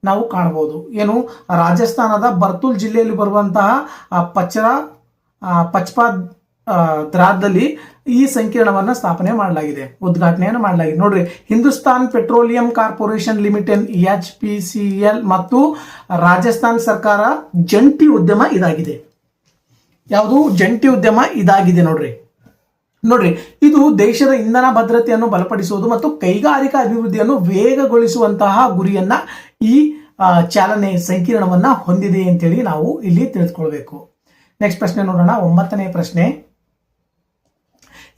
ನಾವು ಕಾಣಬಹುದು. ಏನು? ರಾಜಸ್ಥಾನದ ಬರ್ತುಲ್ ಜಿಲ್ಲೆಯಲ್ಲಿ ಬರುವಂತಹ ಪಚ್ಪಾದ್ರಾದಲ್ಲಿ ಈ ಸಂಕೀರ್ಣವನ್ನ ಸ್ಥಾಪನೆ ಮಾಡಲಾಗಿದೆ, ಉದ್ಘಾಟನೆಯನ್ನು ಮಾಡಲಾಗಿದೆ. ನೋಡ್ರಿ, Hindustan petroleum corporation limited HPCL ಮತ್ತು ರಾಜಸ್ಥಾನ್ ಸರ್ಕಾರ ಜಂಟಿ ಉದ್ಯಮ ಇದಾಗಿದೆ. ಯಾವುದು? ಜಂಟಿ ಉದ್ಯಮ ಇದಾಗಿದೆ ನೋಡ್ರಿ. ಇದು ದೇಶದ ಇಂಧನ ಭದ್ರತೆಯನ್ನು ಬಲಪಡಿಸುವುದು ಮತ್ತು ಕೈಗಾರಿಕಾ ಅಭಿವೃದ್ಧಿಯನ್ನು ವೇಗಗೊಳಿಸುವಂತಹ ಗುರಿಯನ್ನ ಈ ಚಾಲನೆ ಸಂಕೀರ್ಣವನ್ನ ಹೊಂದಿದೆ ಅಂತೇಳಿ ನಾವು ಇಲ್ಲಿ ತಿಳಿದುಕೊಳ್ಬೇಕು. ನೆಕ್ಸ್ಟ್ ಪ್ರಶ್ನೆ ನೋಡೋಣ. 9ನೇ ಪ್ರಶ್ನೆ.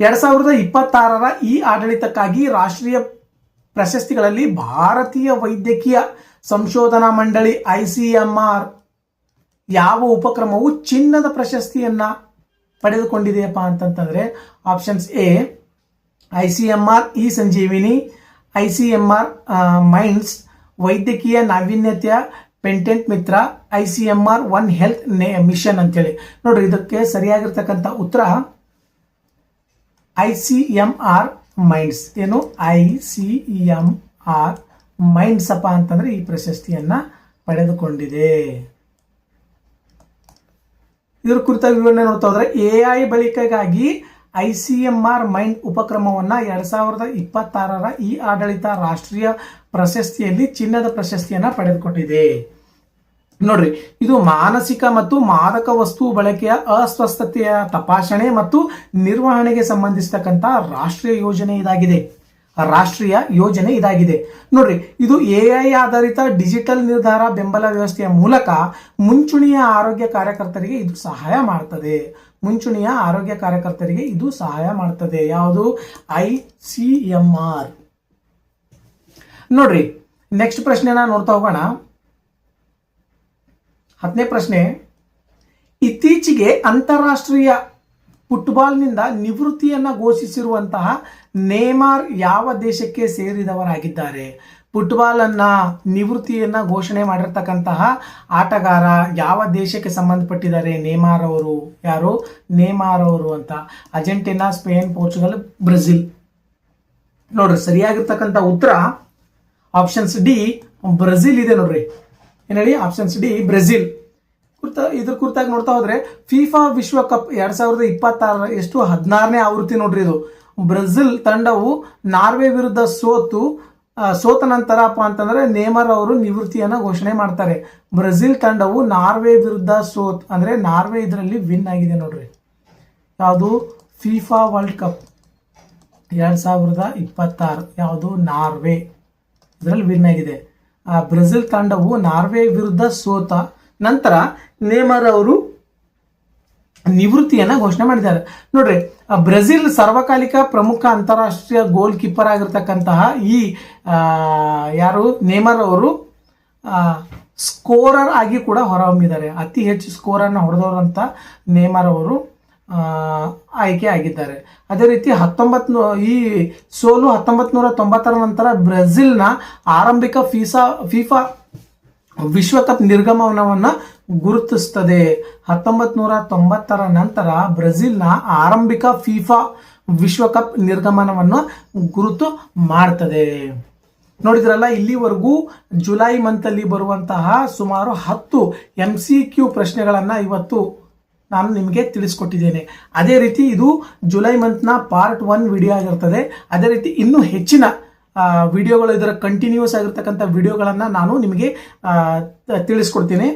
2026ರ ಈ ಆಡಳಿತಕ್ಕಾಗಿ ರಾಷ್ಟ್ರೀಯ ಪ್ರಶಸ್ತಿಗಳಲ್ಲಿ ಭಾರತೀಯ ವೈದ್ಯಕೀಯ ಸಂಶೋಧನಾ ಮಂಡಳಿ ICMR ಯಾವ ಉಪಕ್ರಮವು ಚಿನ್ನದ ಪ್ರಶಸ್ತಿಯನ್ನ ಪಡೆದುಕೊಂಡಿದೆಯಪ್ಪ ಅಂತಂತಂದ್ರೆ options A ICMR E Sanjeevini, ICMR minds, ವೈದ್ಯಕೀಯ ನಾವೀನ್ಯತೆಯ ಪೇಟೆಂಟ್ ಮಿತ್ರ, ICMR ಒನ್ ಹೆಲ್ತ್ ಮಿಷನ್ ಅಂತೇಳಿ. ನೋಡ್ರಿ, ಇದಕ್ಕೆ ಸರಿಯಾಗಿರ್ತಕ್ಕಂಥ ಉತ್ತರ ICMR ಮೈಂಡ್ಸ್. ಏನು? ICMR ಮೈಂಡ್ಸ್ ಅಪ್ಪ ಅಂತಂದ್ರೆ ಈ ಪ್ರಶಸ್ತಿಯನ್ನ ಪಡೆದುಕೊಂಡಿದೆ. ಇದರ ಕುರಿತಾಗಿ ವಿವರಣೆ ನೋಡ್ತಾ ಹೋದ್ರೆ AI ಬಳಕೆಗಾಗಿ ICMR ಮೈಂಡ್ ಉಪಕ್ರಮವನ್ನು 2026ರ ಈ ಆಡಳಿತ ರಾಷ್ಟ್ರೀಯ ಪ್ರಶಸ್ತಿಯಲ್ಲಿ ಚಿನ್ನದ ಪ್ರಶಸ್ತಿಯನ್ನು ಪಡೆದುಕೊಂಡಿದೆ. ನೋಡ್ರಿ, ಇದು ಮಾನಸಿಕ ಮತ್ತು ಮಾದಕ ವಸ್ತು ಬಳಕೆಯ ಅಸ್ವಸ್ಥತೆಯ ತಪಾಸಣೆ ಮತ್ತು ನಿರ್ವಹಣೆಗೆ ಸಂಬಂಧಿಸಿರ್ತಕ್ಕಂಥ ರಾಷ್ಟ್ರೀಯ ಯೋಜನೆ ಇದಾಗಿದೆ. ನೋಡ್ರಿ, ಇದು AI ಆಧಾರಿತ ಡಿಜಿಟಲ್ ನಿರ್ಧಾರ ಬೆಂಬಲ ವ್ಯವಸ್ಥೆಯ ಮೂಲಕ ಮುಂಚೂಣಿಯ ಆರೋಗ್ಯ ಕಾರ್ಯಕರ್ತರಿಗೆ ಇದು ಸಹಾಯ ಮಾಡ್ತದೆ. ಯಾವುದು? ICMR. ನೋಡ್ರಿ, ನೆಕ್ಸ್ಟ್ ಪ್ರಶ್ನೆನ ನೋಡ್ತಾ ಹೋಗೋಣ. 10ನೇ ಪ್ರಶ್ನೆ, ಇತ್ತೀಚೆಗೆ ಅಂತಾರಾಷ್ಟ್ರೀಯ ಫುಟ್ಬಾಲ್ನಿಂದ ನಿವೃತ್ತಿಯನ್ನು ಘೋಷಿಸಿರುವಂತಹ ನೇಮಾರ್ ಯಾವ ದೇಶಕ್ಕೆ ಸೇರಿದವರಾಗಿದ್ದಾರೆ? ಫುಟ್ಬಾಲ್ ನಿವೃತ್ತಿಯನ್ನು ಘೋಷಣೆ ಮಾಡಿರ್ತಕ್ಕಂತಹ ಆಟಗಾರ ಯಾವ ದೇಶಕ್ಕೆ ಸಂಬಂಧಪಟ್ಟಿದ್ದಾರೆ? ನೇಮಾರ್ ಅವರು. ಯಾರು? ನೇಮಾರ್ ಅವರು ಅಂತ. Argentina, Spain, Portugal, Brazil. ನೋಡ್ರಿ, ಸರಿಯಾಗಿರ್ತಕ್ಕಂಥ ಉತ್ತರ ಆಪ್ಷನ್ಸ್ ಡಿ, ಬ್ರೆಜಿಲ್ ಇದೆ. ನೋಡ್ರಿ, ಏನ್ ಹೇಳಿ? Options D, Brazil. ಇದ್ರ ಕುರಿತಾಗಿ ನೋಡ್ತಾ ಹೋದ್ರೆ ಫಿಫಾ ವಿಶ್ವಕಪ್ 2026 ಎಷ್ಟು 16ನೇ ಆವೃತ್ತಿ. ನೋಡ್ರಿ, ಇದು ಬ್ರೆಜಿಲ್ ತಂಡವು ನಾರ್ವೆ ವಿರುದ್ಧ ಸೋತ ನಂತರ ಅಂತಂದ್ರೆ ನೇಮರ್ ಅವರು ನಿವೃತ್ತಿಯನ್ನ ಘೋಷಣೆ ಮಾಡ್ತಾರೆ. ಬ್ರೆಜಿಲ್ ತಂಡವು ನಾರ್ವೆ ವಿರುದ್ಧ ಅಂದ್ರೆ ನಾರ್ವೆ ಇದರಲ್ಲಿ ವಿನ್ ಆಗಿದೆ. ನೋಡ್ರಿ, ಯಾವುದು? FIFA world cup 2026. ಯಾವುದು? ನಾರ್ವೆ ಇದರಲ್ಲಿ ವಿನ್ ಆಗಿದೆ. ಬ್ರೆಜಿಲ್ ತಂಡವು ನಾರ್ವೆ ವಿರುದ್ಧ ಸೋತ ನಂತರ ನೇಮರ್ ಅವರು ನಿವೃತ್ತಿಯನ್ನ ಘೋಷಣೆ ಮಾಡಿದ್ದಾರೆ. ನೋಡ್ರಿ, ಬ್ರೆಜಿಲ್ ಸರ್ವಕಾಲಿಕ ಪ್ರಮುಖ ಅಂತಾರಾಷ್ಟ್ರೀಯ ಗೋಲ್ ಕೀಪರ್ ಆಗಿರ್ತಕ್ಕಂತಹ ಈ ಯಾರು? ನೇಮರ್ ಅವರು ಸ್ಕೋರರ್ ಆಗಿ ಕೂಡ ಹೊರಹೊಮ್ಮಿದ್ದಾರೆ. ಅತಿ ಹೆಚ್ಚು ಸ್ಕೋರನ್ನು ಹೊಡೆದವರು ಅಂತ ನೇಮರ್ ಅವರು ಆಯ್ಕೆ ಆಗಿದ್ದಾರೆ. ಅದೇ ರೀತಿ ಈ ಸೋಲು 1990ರ ನಂತರ ಬ್ರೆಜಿಲ್ನ ಆರಂಭಿಕ ಫಿಫಾ ವಿಶ್ವಕಪ್ ನಿರ್ಗಮನವನ್ನು ಗುರುತಿಸುತ್ತದೆ. 1990ರ ನಂತರ ಬ್ರೆಜಿಲ್ನ ಆರಂಭಿಕ ಫಿಫಾ ವಿಶ್ವಕಪ್ ನಿರ್ಗಮನವನ್ನು ಗುರುತು ಮಾಡ್ತದೆ. ನೋಡಿದ್ರಲ್ಲ, ಇಲ್ಲಿವರೆಗೂ ಜುಲೈ ಮಂತಲ್ಲಿ ಬರುವಂತಹ ಸುಮಾರು 10 MCQ ಪ್ರಶ್ನೆಗಳನ್ನು ಇವತ್ತು ನಾನು ನಿಮಗೆ ತಿಳಿಸ್ಕೊಟ್ಟಿದ್ದೇನೆ. ಅದೇ ರೀತಿ ಇದು ಜುಲೈ ಮಂತ್ನ ಪಾರ್ಟ್ 1 ವಿಡಿಯೋ ಆಗಿರ್ತದೆ. ಅದೇ ರೀತಿ ಇನ್ನೂ ಹೆಚ್ಚಿನ ವಿಡಿಯೋಗಳು, ಇದರ ಕಂಟಿನ್ಯೂಸ್ ಆಗಿರ್ತಕ್ಕಂಥ ವಿಡಿಯೋಗಳನ್ನು ನಾನು ನಿಮಗೆ ತಿಳಿಸ್ಕೊಡ್ತೀನಿ.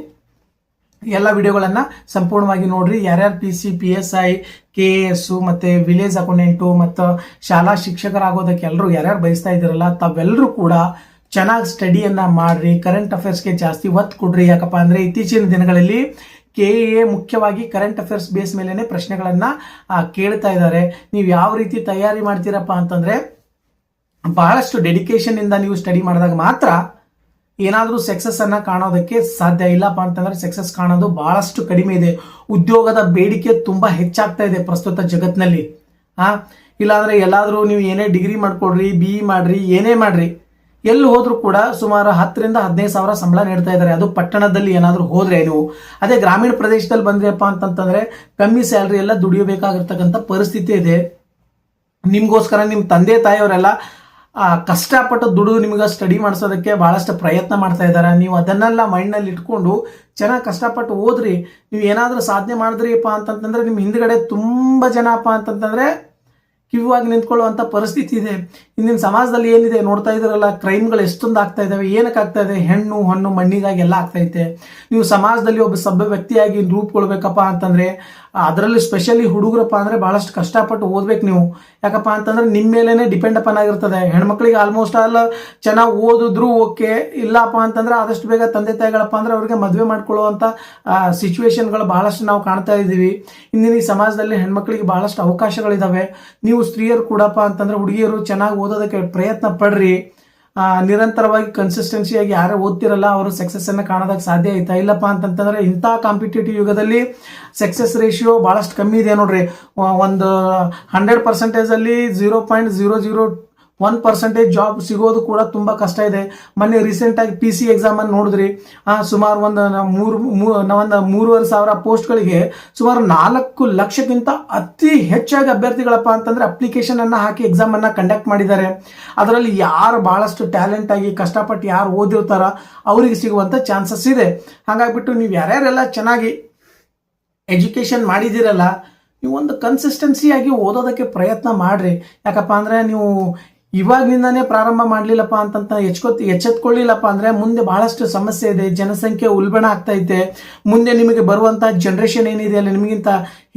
ಎಲ್ಲ ವಿಡಿಯೋಗಳನ್ನು ಸಂಪೂರ್ಣವಾಗಿ ನೋಡ್ರಿ. ಯಾರ್ಯಾರು PC, PSI, KAS ಮತ್ತು ವಿಲೇಜ್ ಅಕೌಂಟೆಂಟು ಮತ್ತು ಶಾಲಾ ಶಿಕ್ಷಕರಾಗೋದಕ್ಕೆ ಎಲ್ಲರೂ ಯಾರ್ಯಾರು ಬಯಸ್ತಾ ಇದ್ದೀರಲ್ಲ, ತಾವೆಲ್ಲರೂ ಕೂಡ ಚೆನ್ನಾಗಿ ಸ್ಟಡಿಯನ್ನು ಮಾಡ್ರಿ. ಕರೆಂಟ್ ಅಫೇರ್ಸ್ಗೆ ಜಾಸ್ತಿ ಒತ್ತು ಕೊಡ್ರಿ. ಯಾಕಪ್ಪ ಅಂದರೆ ಇತ್ತೀಚಿನ ದಿನಗಳಲ್ಲಿ KA ಮುಖ್ಯವಾಗಿ ಕರೆಂಟ್ ಅಫೇರ್ಸ್ ಬೇಸ್ ಮೇಲೇ ಪ್ರಶ್ನೆಗಳನ್ನು ಕೇಳ್ತಾ ಇದ್ದಾರೆ. ನೀವು ಯಾವ ರೀತಿ ತಯಾರಿ ಮಾಡ್ತೀರಪ್ಪ ಅಂತಂದರೆ, ಬಹಳಷ್ಟು ಡೆಡಿಕೇಶನ್ ಇಂದ ನೀವು ಸ್ಟಡಿ ಮಾಡಿದಾಗ ಮಾತ್ರ ಏನಾದರೂ ಸಕ್ಸಸ್ ಅನ್ನ ಕಾಣೋದಕ್ಕೆ ಸಾಧ್ಯ. ಇಲ್ಲಪ್ಪ ಅಂತಂದ್ರೆ ಸಕ್ಸಸ್ ಕಾಣೋದು ಬಹಳಷ್ಟು ಕಡಿಮೆ ಇದೆ. ಉದ್ಯೋಗದ ಬೇಡಿಕೆ ತುಂಬಾ ಹೆಚ್ಚಾಗ್ತಾ ಇದೆ ಪ್ರಸ್ತುತ ಜಗತ್ತಿನಲ್ಲಿ. ಇಲ್ಲಾಂದ್ರೆ ಎಲ್ಲಾದ್ರೂ ನೀವು ಏನೇ ಡಿಗ್ರಿ ಮಾಡ್ಕೊಡ್ರಿ, BE ಮಾಡ್ರಿ, ಏನೇ ಮಾಡ್ರಿ, ಎಲ್ಲಿ ಹೋದ್ರೂ ಕೂಡ ಸುಮಾರು 10ರಿಂದ 15 ಸಾವಿರ ಸಂಬಳ ನೀಡ್ತಾ ಇದ್ದಾರೆ. ಅದು ಪಟ್ಟಣದಲ್ಲಿ ಏನಾದರೂ ಹೋದ್ರೆ ನೀವು. ಅದೇ ಗ್ರಾಮೀಣ ಪ್ರದೇಶದಲ್ಲಿ ಬಂದ್ರಪ್ಪ ಅಂತಂತಂದ್ರೆ ಕಮ್ಮಿ ಸ್ಯಾಲ್ರಿ ಎಲ್ಲ ದುಡಿಯಬೇಕಾಗಿರ್ತಕ್ಕಂಥ ಪರಿಸ್ಥಿತಿ ಇದೆ. ನಿಮ್ಗೋಸ್ಕರ ನಿಮ್ಮ ತಂದೆ ತಾಯಿಯವರೆಲ್ಲ ಕಷ್ಟಪಟ್ಟು ದುಡಿದು ನಿಮ್ಗೆ ಸ್ಟಡಿ ಮಾಡಿಸೋದಕ್ಕೆ ಬಹಳಷ್ಟು ಪ್ರಯತ್ನ ಮಾಡ್ತಾ ಇದ್ದಾರೆ. ನೀವು ಅದನ್ನೆಲ್ಲ ಮೈಂಡ್ನಲ್ಲಿ ಇಟ್ಕೊಂಡು ಚೆನ್ನಾಗಿ ಕಷ್ಟಪಟ್ಟು ಓದ್ರಿ. ನೀವು ಏನಾದರೂ ಸಾಧನೆ ಮಾಡಿದ್ರಿಪ್ಪ ಅಂತಂತಂದ್ರೆ ನಿಮ್ಮ ಹಿಂದ್ಗಡೆ ತುಂಬ ಜನ ಅಪ್ಪ ಅಂತಂತಂದ್ರೆ ಕಿವಿಯಾಗಿ ನಿಂತ್ಕೊಳ್ಳುವಂಥ ಪರಿಸ್ಥಿತಿ ಇದೆ. ಇಂದಿನ ಸಮಾಜದಲ್ಲಿ ಏನಿದೆ ನೋಡ್ತಾ ಇದ್ರಲ್ಲ, ಕ್ರೈಮ್ಗಳು ಎಷ್ಟೊಂದು ಆಗ್ತಾ ಇದ್ದಾವೆ. ಏನಕ್ಕೆ ಆಗ್ತಾ ಇದೆ? ಹೆಣ್ಣು ಹೊಣ್ಣು ಮಣ್ಣಿಗಾಗಿ ಎಲ್ಲ ಆಗ್ತಾ ಐತೆ. ನೀವು ಸಮಾಜದಲ್ಲಿ ಒಬ್ಬ ಸಭ್ಯ ವ್ಯಕ್ತಿಯಾಗಿ ರೂಪುಗೊಳ್ಬೇಕಪ್ಪ ಅಂತಂದ್ರೆ, ಅದರಲ್ಲಿ ಸ್ಪೆಷಲಿ ಹುಡುಗರಪ್ಪ ಅಂದ್ರೆ ಬಹಳಷ್ಟು ಕಷ್ಟಪಟ್ಟು ಓದ್ಬೇಕು ನೀವು. ಯಾಕಪ್ಪ ಅಂತಂದ್ರೆ ನಿಮ್ಮ ಮೇಲೇನೆ ಡಿಪೆಂಡ್ ಅಪನ್ ಆಗಿರ್ತದೆ. ಹೆಣ್ಮಕ್ಳಿಗೆ ಆಲ್ಮೋಸ್ಟ್ ಆಲ್ ಚೆನ್ನಾಗಿ ಓದಿದ್ರು ಓಕೆ, ಇಲ್ಲಪ್ಪ ಅಂತಂದ್ರೆ ಆದಷ್ಟು ಬೇಗ ತಂದೆ ತಾಯಿಗಳಪ್ಪ ಅಂದ್ರೆ ಅವ್ರಿಗೆ ಮದುವೆ ಮಾಡ್ಕೊಳ್ಳುವಂಥ ಸಿಚುವೇಶನ್ಗಳು ಬಹಳಷ್ಟು ನಾವು ಕಾಣ್ತಾ ಇದ್ದೀವಿ. ಇಂದಿನ ಈ ಸಮಾಜದಲ್ಲಿ ಹೆಣ್ಮಕ್ಳಿಗೆ ಬಹಳಷ್ಟು ಅವಕಾಶಗಳಿದಾವೆ. ನೀವು ಸ್ತ್ರೀಯರು ಕೂಡಪ್ಪ ಅಂತಂದ್ರೆ ಹುಡುಗಿಯರು ಚೆನ್ನಾಗಿ ಓದೋದಕ್ಕೆ ಪ್ರಯತ್ನ ಪಡ್ರಿ. ನಿರಂತರವಾಗಿ ಕನ್ಸಿಸ್ಟೆನ್ಸಿಯಾಗಿ ಯಾರೇ ಓದ್ತಿರಲ್ಲ ಅವರು ಸಕ್ಸಸ್ ಅನ್ನು ಕಾಣೋದಕ್ಕೆ ಸಾಧ್ಯ ಐತಾ? ಇಲ್ಲಪ್ಪ ಅಂತಂತಂದ್ರೆ ಇಂಥ ಕಾಂಪಿಟೇಟಿವ್ ಯುಗದಲ್ಲಿ ಸಕ್ಸಸ್ ರೇಷಿಯೋ ಬಹಳಷ್ಟು ಕಮ್ಮಿ ಇದೆ. ನೋಡ್ರಿ, ಒಂದು 100% 0.001 1% ಜಾಬ್ ಸಿಗೋದು ಕೂಡ ತುಂಬ ಕಷ್ಟ ಇದೆ. ಮೊನ್ನೆ ರೀಸೆಂಟಾಗಿ PC ಎಕ್ಸಾಮನ್ನು ನೋಡಿದ್ರಿ, ಸುಮಾರು ಒಂದು 3,500 ಪೋಸ್ಟ್ಗಳಿಗೆ ಸುಮಾರು 4 ಲಕ್ಷಕ್ಕಿಂತ ಅತಿ ಹೆಚ್ಚಾಗಿ ಅಭ್ಯರ್ಥಿಗಳಪ್ಪ ಅಂತಂದರೆ ಅಪ್ಲಿಕೇಶನನ್ನು ಹಾಕಿ ಎಕ್ಸಾಮನ್ನು ಕಂಡಕ್ಟ್ ಮಾಡಿದ್ದಾರೆ. ಅದರಲ್ಲಿ ಯಾರು ಭಾಳಷ್ಟು ಟ್ಯಾಲೆಂಟ್ ಆಗಿ ಕಷ್ಟಪಟ್ಟು ಯಾರು ಓದಿರ್ತಾರ ಅವರಿಗೆ ಸಿಗುವಂಥ ಚಾನ್ಸಸ್ ಇದೆ. ಹಾಗಾಗಿಬಿಟ್ಟು ನೀವು ಯಾರ್ಯಾರೆಲ್ಲ ಚೆನ್ನಾಗಿ ಎಜುಕೇಷನ್ ಮಾಡಿದ್ದೀರಲ್ಲ, ನೀವು ಒಂದು ಕನ್ಸಿಸ್ಟೆನ್ಸಿಯಾಗಿ ಓದೋದಕ್ಕೆ ಪ್ರಯತ್ನ ಮಾಡಿರಿ. ಯಾಕಪ್ಪ ಅಂದರೆ ನೀವು ಇವಾಗಿನಿಂದನೇ ಪ್ರಾರಂಭ ಮಾಡಲಿಲ್ಲಪ್ಪ ಅಂತಂತ ಎಚ್ಚೆತ್ಕೊಳ್ಳಿಲ್ಲಪ್ಪ ಅಂದರೆ ಮುಂದೆ ಭಾಳಷ್ಟು ಸಮಸ್ಯೆ ಇದೆ. ಜನಸಂಖ್ಯೆ ಉಲ್ಬಣ ಆಗ್ತೈತೆ. ಮುಂದೆ ನಿಮಗೆ ಬರುವಂಥ ಜನ್ರೇಷನ್ ಏನಿದೆ ಅಲ್ಲ, ನಿಮಗಿಂತ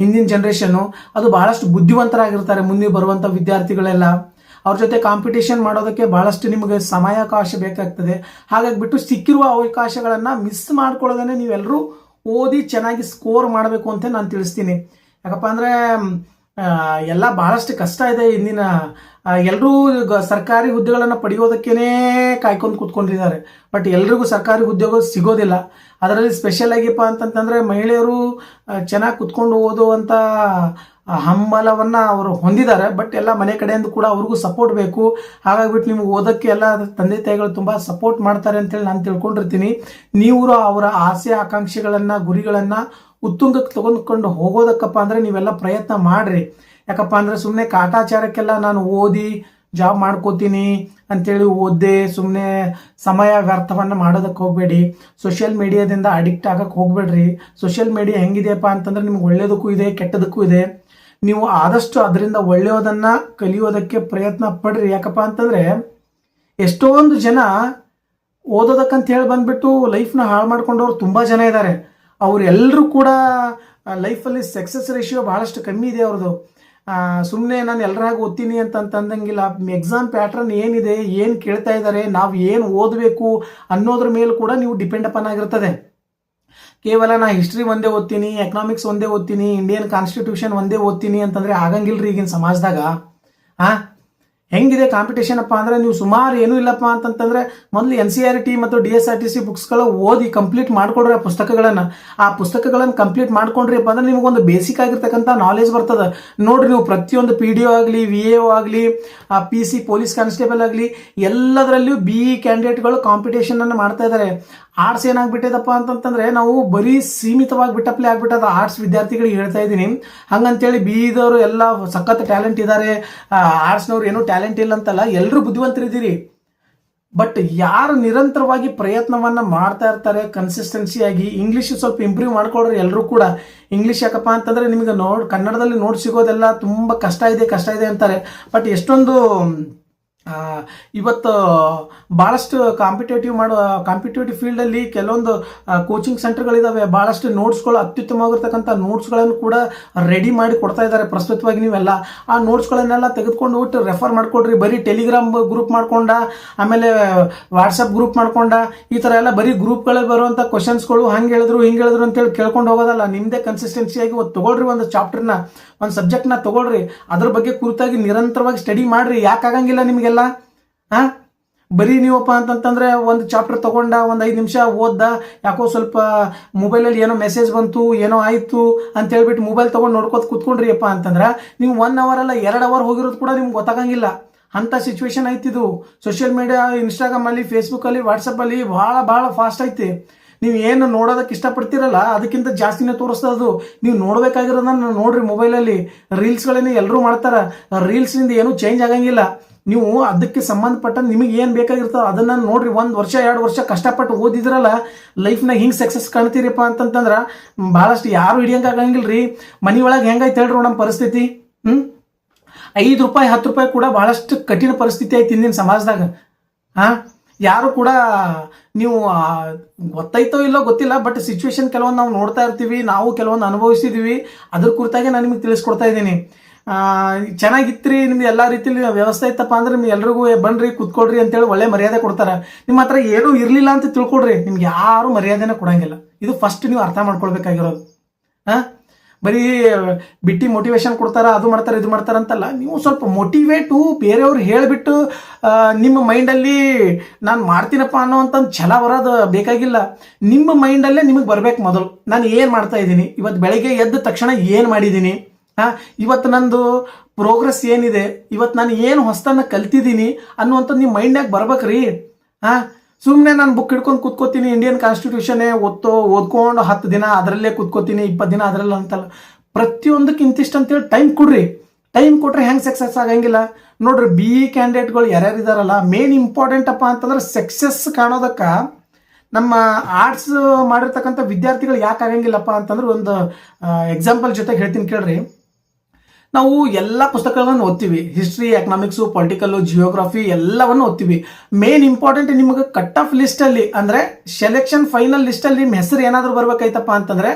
ಹಿಂದಿನ ಜನ್ರೇಷನ್ನು ಅದು ಭಾಳಷ್ಟು ಬುದ್ಧಿವಂತರಾಗಿರ್ತಾರೆ. ಮುಂದೆ ಬರುವಂಥ ವಿದ್ಯಾರ್ಥಿಗಳೆಲ್ಲ ಅವ್ರ ಜೊತೆ ಕಾಂಪಿಟೇಷನ್ ಮಾಡೋದಕ್ಕೆ ಭಾಳಷ್ಟು ನಿಮಗೆ ಸಮಯಾವಕಾಶ ಬೇಕಾಗ್ತದೆ. ಹಾಗಾಗಿಬಿಟ್ಟು ಸಿಕ್ಕಿರುವ ಅವಕಾಶಗಳನ್ನು ಮಿಸ್ ಮಾಡ್ಕೊಳ್ಳೋದೇ ನೀವೆಲ್ಲರೂ ಓದಿ ಚೆನ್ನಾಗಿ ಸ್ಕೋರ್ ಮಾಡಬೇಕು ಅಂತ ನಾನು ತಿಳಿಸ್ತೀನಿ. ಯಾಕಪ್ಪ ಅಂದರೆ ಎಲ್ಲ ಭಾಳಷ್ಟು ಕಷ್ಟ ಇದೆ. ಇಂದಿನ ಎಲ್ಲರೂ ಸರ್ಕಾರಿ ಹುದ್ದೆಗಳನ್ನು ಪಡೆಯೋದಕ್ಕೇ ಕಾಯ್ಕೊಂಡು ಕೂತ್ಕೊಂಡಿದ್ದಾರೆ. ಬಟ್ ಎಲ್ರಿಗೂ ಸರ್ಕಾರಿ ಉದ್ಯೋಗ ಸಿಗೋದಿಲ್ಲ. ಅದರಲ್ಲಿ ಸ್ಪೆಷಲ್ ಆಗಿಪ್ಪ ಅಂತಂತಂದರೆ ಮಹಿಳೆಯರು ಚೆನ್ನಾಗಿ ಕುತ್ಕೊಂಡು ಓದುವಂಥ ಹಂಬಲವನ್ನು ಅವರು ಹೊಂದಿದ್ದಾರೆ. ಬಟ್ ಎಲ್ಲ ಮನೆ ಕಡೆಯಿಂದ ಕೂಡ ಅವ್ರಿಗೂ ಸಪೋರ್ಟ್ ಬೇಕು. ಹಾಗಾಗಿಬಿಟ್ಟು ನಿಮ್ಗೆ ಓದೋಕ್ಕೆ ಎಲ್ಲ ತಂದೆ ತಾಯಿಗಳು ತುಂಬ ಸಪೋರ್ಟ್ ಮಾಡ್ತಾರೆ ಅಂತೇಳಿ ನಾನು ತಿಳ್ಕೊಂಡಿರ್ತೀನಿ. ನೀವು ಅವರ ಆಸೆ ಆಕಾಂಕ್ಷೆಗಳನ್ನು ಗುರಿಗಳನ್ನು ಉತ್ತುಂಗಕ್ಕೆ ತೆಗೆದುಕೊಂಡು ಹೋಗೋದಕ್ಕಪ್ಪ ಅಂದರೆ ನೀವೆಲ್ಲ ಪ್ರಯತ್ನ ಮಾಡಿರಿ. ಯಾಕಪ್ಪ ಅಂದರೆ ಸುಮ್ಮನೆ ಕಾಟಾಚಾರಕ್ಕೆಲ್ಲ ನಾನು ಓದಿ ಜಾಬ್ ಮಾಡ್ಕೋತೀನಿ ಅಂಥೇಳಿ ಓದ್ದೆ ಸುಮ್ಮನೆ ಸಮಯ ವ್ಯರ್ಥವನ್ನು ಮಾಡೋದಕ್ಕೆ ಹೋಗಬೇಡಿ. ಸೋಷಿಯಲ್ ಮೀಡಿಯಾದಿಂದ ಅಡಿಕ್ಟ್ ಆಗಕ್ಕೆ ಹೋಗಬೇಡ್ರಿ. ಸೋಷಿಯಲ್ ಮೀಡಿಯಾ ಹೆಂಗಿದೆಯಪ್ಪ ಅಂತಂದರೆ ನಿಮ್ಗೆ ಒಳ್ಳೆಯದಕ್ಕೂ ಇದೆ, ಕೆಟ್ಟದಕ್ಕೂ ಇದೆ. ನೀವು ಆದಷ್ಟು ಅದರಿಂದ ಒಳ್ಳೆಯದನ್ನು ಕಲಿಯೋದಕ್ಕೆ ಪ್ರಯತ್ನ ಪಡ್ರಿ. ಯಾಕಪ್ಪ ಅಂತಂದರೆ ಎಷ್ಟೊಂದು ಜನ ಓದೋದಕ್ಕಂತ ಹೇಳಿ ಬಂದುಬಿಟ್ಟು ಲೈಫ್ನ ಹಾಳು ಮಾಡ್ಕೊಂಡವ್ರು ತುಂಬ ಜನ ಇದ್ದಾರೆ. ಅವರೆಲ್ಲರೂ ಕೂಡ ಲೈಫಲ್ಲಿ ಸಕ್ಸಸ್ ರೇಷಿಯೋ ಭಾಳಷ್ಟು ಕಮ್ಮಿ ಇದೆ ಅವ್ರದ್ದು. ಸುಮ್ಮನೆ ನಾನು ಎಲ್ಲರಾಗ ಓದ್ತೀನಿ ಅಂತಂದಂಗಿಲ್ಲ. ಎಕ್ಸಾಮ್ ಪ್ಯಾಟ್ರನ್ ಏನಿದೆ, ಏನು ಕೇಳ್ತಾ ಇದ್ದಾರೆ, ನಾವು ಏನು ಓದಬೇಕು ಅನ್ನೋದ್ರ ಮೇಲೂ ಕೂಡ ನೀವು ಡಿಪೆಂಡ್ ಅಪನ್ ಆಗಿರ್ತದೆ. ಕೇವಲ ನಾ ಹಿಸ್ಟ್ರಿ ಒಂದೇ ಓದ್ತೀನಿ, ಎಕನಾಮಿಕ್ಸ್ ಒಂದೇ ಓದ್ತೀನಿ, ಇಂಡಿಯನ್ ಕಾನ್ಸ್ಟಿಟ್ಯೂಷನ್ ಒಂದೇ ಓದ್ತೀನಿ ಅಂತಂದರೆ ಆಗಂಗಿಲ್ರಿ ಈಗಿನ ಸಮಾಜದಾಗ. ಹೆಂಗಿದೆ ಕಾಂಪಿಟೇಷನ್ ಅಪ್ಪ ಅಂದರೆ ನೀವು ಸುಮಾರು ಏನೂ ಇಲ್ಲಪ್ಪ ಅಂತಂತಂದರೆ ಮೊದಲು NCERT ಮತ್ತು DSRTC ಬುಕ್ಸ್ಗಳು ಓದಿ ಕಂಪ್ಲೀಟ್ ಮಾಡ್ಕೊಡ್ರಿ. ಆ ಪುಸ್ತಕಗಳನ್ನು ಕಂಪ್ಲೀಟ್ ಮಾಡ್ಕೊಂಡ್ರಿಪ್ಪ ಅಂದರೆ ನಿಮಗೊಂದು ಬೇಸಿಕ್ ಆಗಿರ್ತಕ್ಕಂಥ ನಾಲೆಜ್ ಬರ್ತದೆ. ನೋಡ್ರಿ, ನೀವು ಪ್ರತಿಯೊಂದು PDO ಆಗಲಿ, VAO ಆಗಲಿ, PC ಪೊಲೀಸ್ ಕಾನ್ಸ್ಟೇಬಲ್ ಆಗಲಿ ಎಲ್ಲದರಲ್ಲಿಯೂ BE ಕ್ಯಾಂಡಿಡೇಟ್ಗಳು ಕಾಂಪಿಟೇಷನನ್ನು ಮಾಡ್ತಾ ಇದ್ದಾರೆ. ಆರ್ಟ್ಸ್ ಏನಾಗ್ಬಿಟ್ಟಿದಪ್ಪ ಅಂತಂತಂದರೆ ನಾವು ಬರೀ ಸೀಮಿತವಾಗಿ ಬಿಟ್ಟಪ್ಲೆ ಆಗ್ಬಿಟ್ಟದ ಆರ್ಟ್ಸ್ ವಿದ್ಯಾರ್ಥಿಗಳಿಗೆ ಹೇಳ್ತಾ ಇದ್ದೀನಿ. ಹಂಗಂತೇಳಿ BEದವರು ಎಲ್ಲ ಸಖತ್ ಟ್ಯಾಲೆಂಟ್ ಇದ್ದಾರೆ, ಆರ್ಟ್ಸ್ನವ್ರು ಏನೂ ಟ್ಯಾಲೆಂಟ್ ಇಲ್ಲ ಅಂತಲ್ಲ, ಎಲ್ಲರೂ ಬುದ್ಧಿವಂತರಿದ್ದೀರಿ. ಬಟ್ ಯಾರು ನಿರಂತರವಾಗಿ ಪ್ರಯತ್ನವನ್ನು ಮಾಡ್ತಾ ಇರ್ತಾರೆ ಕನ್ಸಿಸ್ಟೆನ್ಸಿಯಾಗಿ, ಇಂಗ್ಲೀಷ್ ಸ್ವಲ್ಪ ಇಂಪ್ರೂವ್ ಮಾಡ್ಕೊಳ್ರಿ ಎಲ್ಲರೂ ಕೂಡ. ಇಂಗ್ಲೀಷ್ ಯಾಕಪ್ಪ ಅಂತಂದರೆ ನಿಮಗೆ ಕನ್ನಡದಲ್ಲಿ ನೋಟ್ ಸಿಗೋದೆಲ್ಲ ತುಂಬ ಕಷ್ಟ ಇದೆ ಅಂತಾರೆ. ಬಟ್ ಎಷ್ಟೊಂದು ಇವತ್ತು ಭಾಳಷ್ಟು ಕಾಂಪಿಟೇಟಿವ್ ಫೀಲ್ಡಲ್ಲಿ ಕೆಲವೊಂದು ಕೋಚಿಂಗ್ ಸೆಂಟರ್ಗಳಿದ್ದಾವೆ. ಭಾಳಷ್ಟು ನೋಟ್ಸ್ಗಳು, ಅತ್ಯುತ್ತಮವಾಗಿರ್ತಕ್ಕಂಥ ನೋಟ್ಸ್ಗಳನ್ನು ಕೂಡ ರೆಡಿ ಮಾಡಿ ಕೊಡ್ತಾ ಇದ್ದಾರೆ ಪ್ರಸ್ತುತವಾಗಿ. ನೀವೆಲ್ಲ ಆ ನೋಟ್ಸ್ಗಳನ್ನೆಲ್ಲ ತೆಗೆದುಕೊಂಡು ಬಿಟ್ಟು ರೆಫರ್ ಮಾಡ್ಕೊಡ್ರಿ. ಬರೀ ಟೆಲಿಗ್ರಾಮ್ ಗ್ರೂಪ್ ಮಾಡ್ಕೊಂಡ, ಆಮೇಲೆ ವಾಟ್ಸಪ್ ಗ್ರೂಪ್ ಮಾಡ್ಕೊಂಡ, ಈ ಥರ ಎಲ್ಲ ಬರೀ ಗ್ರೂಪ್ಗಳಲ್ಲಿ ಬರುವಂಥ ಕ್ವಶನ್ಸ್ಗಳು ಹಂಗೆ ಹೇಳಿದ್ರು ಹಿಂಗೆ ಹೇಳಿದ್ರು ಅಂತೇಳಿ ಕೇಳ್ಕೊಂಡು ಹೋಗೋದಲ್ಲ. ನಿಮ್ಮದೇ ಕನ್ಸಿಸ್ಟೆನ್ಸಿಯಾಗಿ ತೊಗೊಳ್ರಿ, ಒಂದು ಚಾಪ್ಟರ್ನ, ಒಂದು ಸಬ್ಜೆಕ್ಟ್ನ ತೊಗೊಳ್ರಿ, ಅದ್ರ ಬಗ್ಗೆ ಕುರಿತಾಗಿ ನಿರಂತರವಾಗಿ ಸ್ಟಡಿ ಮಾಡಿರಿ. ಯಾಕಾಗಂಗಿಲ್ಲ ನಿಮಗೆಲ್ಲ? ಬರೀ ನೀವಪ್ಪ ಅಂತಂತಂದರೆ ಒಂದು ಚಾಪ್ಟರ್ ತೊಗೊಂಡ, ಒಂದು 5 ನಿಮಿಷ ಓದ್ದ, ಯಾಕೋ ಸ್ವಲ್ಪ ಮೊಬೈಲಲ್ಲಿ ಏನೋ ಮೆಸೇಜ್ ಬಂತು, ಏನೋ ಆಯಿತು ಅಂತೇಳ್ಬಿಟ್ಟು ಮೊಬೈಲ್ ತೊಗೊಂಡು ನೋಡ್ಕೋತ ಕೂತ್ಕೊಂಡ್ರಿಯಪ್ಪ ಅಂತಂದ್ರೆ ನೀವು 1 ಅವರ್ ಅಲ್ಲ 2 ಅವರ್ ಹೋಗಿರೋದು ಕೂಡ ನಿಮ್ಗೆ ಗೊತ್ತಾಗಂಗಿಲ್ಲ. ಅಂಥ ಸಿಚುವೇಶನ್ ಐತಿದು. ಸೋಷಿಯಲ್ ಮೀಡಿಯಾ, ಇನ್ಸ್ಟಾಗ್ರಾಮಲ್ಲಿ, ಫೇಸ್ಬುಕ್ಕಲ್ಲಿ, ವಾಟ್ಸಪ್ಪಲ್ಲಿ ಭಾಳ ಫಾಸ್ಟ್ ಐತಿ. ನೀವು ಏನು ನೋಡೋದಕ್ಕೆ ಇಷ್ಟಪಡ್ತೀರಲ್ಲ ಅದಕ್ಕಿಂತ ಜಾಸ್ತಿನೇ ತೋರಿಸ್ತದು. ನೀವು ನೋಡಬೇಕಾಗಿರೋದನ್ನ ನೋಡ್ರಿ. ಮೊಬೈಲಲ್ಲಿ ರೀಲ್ಸ್ಗಳನ್ನೇ ಎಲ್ಲರೂ ಮಾಡ್ತಾರೆ. ರೀಲ್ಸ್ನಿಂದ ಏನೂ ಚೇಂಜ್ ಆಗಂಗಿಲ್ಲ. ನೀವು ಅದಕ್ಕೆ ಸಂಬಂಧಪಟ್ಟ ನಿಮಗೆ ಏನು ಬೇಕಾಗಿರ್ತದೆ ಅದನ್ನು ನೋಡ್ರಿ. 1 ವರ್ಷ 2 ವರ್ಷ ಕಷ್ಟಪಟ್ಟು ಓದಿದ್ರಲ್ಲ, ಲೈಫ್ನಾಗ ಹಿಂಗೆ ಸಕ್ಸಸ್ ಕಾಣ್ತೀರಪ್ಪ ಅಂತಂತಂದ್ರೆ ಭಾಳಷ್ಟು ಯಾರು ಹಿಡಿಯೋಂಗಾಗಂಗಿಲ್ಲ ರೀ. ಮನೆಯೊಳಗೆ ಹೆಂಗೈತೆ ಹೇಳ್ರಿ ನಮ್ಮ ಪರಿಸ್ಥಿತಿ. ₹5 ₹10 ಕೂಡ ಭಾಳಷ್ಟು ಕಠಿಣ ಪರಿಸ್ಥಿತಿ ಐತಿ ಇಂದಿನ ಸಮಾಜದಾಗ. ಯಾರು ಕೂಡ ನೀವು ಗೊತ್ತಾಯ್ತೋ ಇಲ್ಲೋ ಗೊತ್ತಿಲ್ಲ, ಬಟ್ ಸಿಚುವೇಶನ್ ಕೆಲವೊಂದು ನಾವು ನೋಡ್ತಾ ಇರ್ತೀವಿ, ನಾವು ಕೆಲವೊಂದು ಅನುಭವಿಸಿದ್ದೀವಿ. ಅದ್ರ ಕುರಿತಾಗೆ ನಾನು ನಿಮಗೆ ತಿಳಿಸ್ಕೊಡ್ತಾ ಇದ್ದೀನಿ. ಚೆನ್ನಾಗಿತ್ರಿ, ನಿಮ್ಗೆ ಎಲ್ಲ ರೀತಿಯಲ್ಲಿ ವ್ಯವಸ್ಥೆ ಇತ್ತಪ್ಪ ಅಂದ್ರೆ ನಿಮ್ಗೆ ಎಲ್ರಿಗೂ ಬನ್ರಿ ಕೂತ್ಕೊಳ್ರಿ ಅಂತೇಳಿ ಒಳ್ಳೆ ಮರ್ಯಾದೆ ಕೊಡ್ತಾರೆ. ನಿಮ್ಮ ಹತ್ರ ಏನೂ ಇರಲಿಲ್ಲ ಅಂತ ತಿಳ್ಕೊಳ್ರಿ, ನಿಮ್ಗೆ ಯಾರು ಮರ್ಯಾದೆನ ಕೊಡಂಗಿಲ್ಲ. ಇದು ಫಸ್ಟ್ ನೀವು ಅರ್ಥ ಮಾಡ್ಕೊಳ್ಬೇಕಾಗಿರೋದು. ಬರೀ ಬಿಟ್ಟು ಮೋಟಿವೇಶನ್ ಕೊಡ್ತಾರ, ಅದು ಮಾಡ್ತಾರೆ ಇದು ಮಾಡ್ತಾರೆ ಅಂತಲ್ಲ. ನೀವು ಸ್ವಲ್ಪ ಮೋಟಿವೇಟು ಬೇರೆಯವ್ರು ಹೇಳಿಬಿಟ್ಟು ನಿಮ್ಮ ಮೈಂಡಲ್ಲಿ ನಾನು ಮಾಡ್ತೀನಪ್ಪ ಅನ್ನೋವಂಥ ಛಲ ಬರೋದು ಬೇಕಾಗಿಲ್ಲ. ನಿಮ್ಮ ಮೈಂಡಲ್ಲೇ ನಿಮಗೆ ಬರಬೇಕು ಮೊದಲು. ನಾನು ಏನು ಮಾಡ್ತಾ ಇದ್ದೀನಿ ಇವತ್ತು, ಬೆಳಗ್ಗೆ ಎದ್ದ ತಕ್ಷಣ ಏನು ಮಾಡಿದ್ದೀನಿ, ಇವತ್ತು ನಂದು ಪ್ರೋಗ್ರೆಸ್ ಏನಿದೆ, ಇವತ್ತು ನಾನು ಏನು ಹೊಸತನ್ನ ಕಲ್ತಿದ್ದೀನಿ ಅನ್ನುವಂಥದ್ದು ನಿಮ್ಮ ಮೈಂಡ್ನಾಗ ಬರ್ಬೇಕ್ರಿ. ಸುಮ್ಮನೆ ನಾನು ಬುಕ್ ಹಿಡ್ಕೊಂಡು ಕೂತ್ಕೋತೀನಿ, ಇಂಡಿಯನ್ ಕಾನ್ಸ್ಟಿಟ್ಯೂಷನ್ನೇ ಓದ್ಕೊಂಡು 10 ದಿನ ಅದರಲ್ಲೇ ಕೂತ್ಕೋತೀನಿ, 20 ದಿನ ಅದರಲ್ಲ ಅಂತಲ್ಲ. ಪ್ರತಿಯೊಂದಕ್ಕೆ ಇಂತಿಷ್ಟು ಅಂತೇಳಿ ಟೈಮ್ ಕೊಡ್ರಿ. ಟೈಮ್ ಕೊಟ್ರೆ ಹೆಂಗೆ ಸಕ್ಸಸ್ ಆಗಂಗಿಲ್ಲ ನೋಡ್ರಿ. BE ಕ್ಯಾಂಡಿಡೇಟ್ಗಳು ಯಾರ್ಯಾರು ಇದಾರಲ್ಲ, ಮೇನ್ ಇಂಪಾರ್ಟೆಂಟ್ ಅಪ್ಪ ಅಂತಂದ್ರೆ ಸಕ್ಸಸ್ ಕಾಣೋದಕ್ಕೆ ನಮ್ಮ ಆರ್ಟ್ಸ್ ಮಾಡಿರ್ತಕ್ಕಂಥ ವಿದ್ಯಾರ್ಥಿಗಳು ಯಾಕೆ ಆಗಂಗಿಲ್ಲಪ್ಪ ಅಂತಂದ್ರೆ ಒಂದು ಎಕ್ಸಾಂಪಲ್ ಜೊತೆಗೆ ಹೇಳ್ತೀನಿ ಕೇಳ್ರಿ. ನಾವು ಎಲ್ಲ ಪುಸ್ತಕಗಳನ್ನು ಓದ್ತೀವಿ, ಹಿಸ್ಟ್ರಿ, ಎಕನಾಮಿಕ್ಸು, ಪೊಲಿಟಿಕಲ್ಲು, ಜಿಯೋಗ್ರಫಿ ಎಲ್ಲವನ್ನು ಓದ್ತೀವಿ. ಮೇನ್ ಇಂಪಾರ್ಟೆಂಟ್ ನಿಮಗೆ ಕಟ್ ಆಫ್ ಲಿಸ್ಟಲ್ಲಿ ಅಂದರೆ ಸೆಲೆಕ್ಷನ್ ಫೈನಲ್ ಲಿಸ್ಟಲ್ಲಿ ನಿಮ್ಮ ಹೆಸರು ಏನಾದರೂ ಬರ್ಬೇಕಾಯ್ತಪ್ಪ ಅಂತಂದರೆ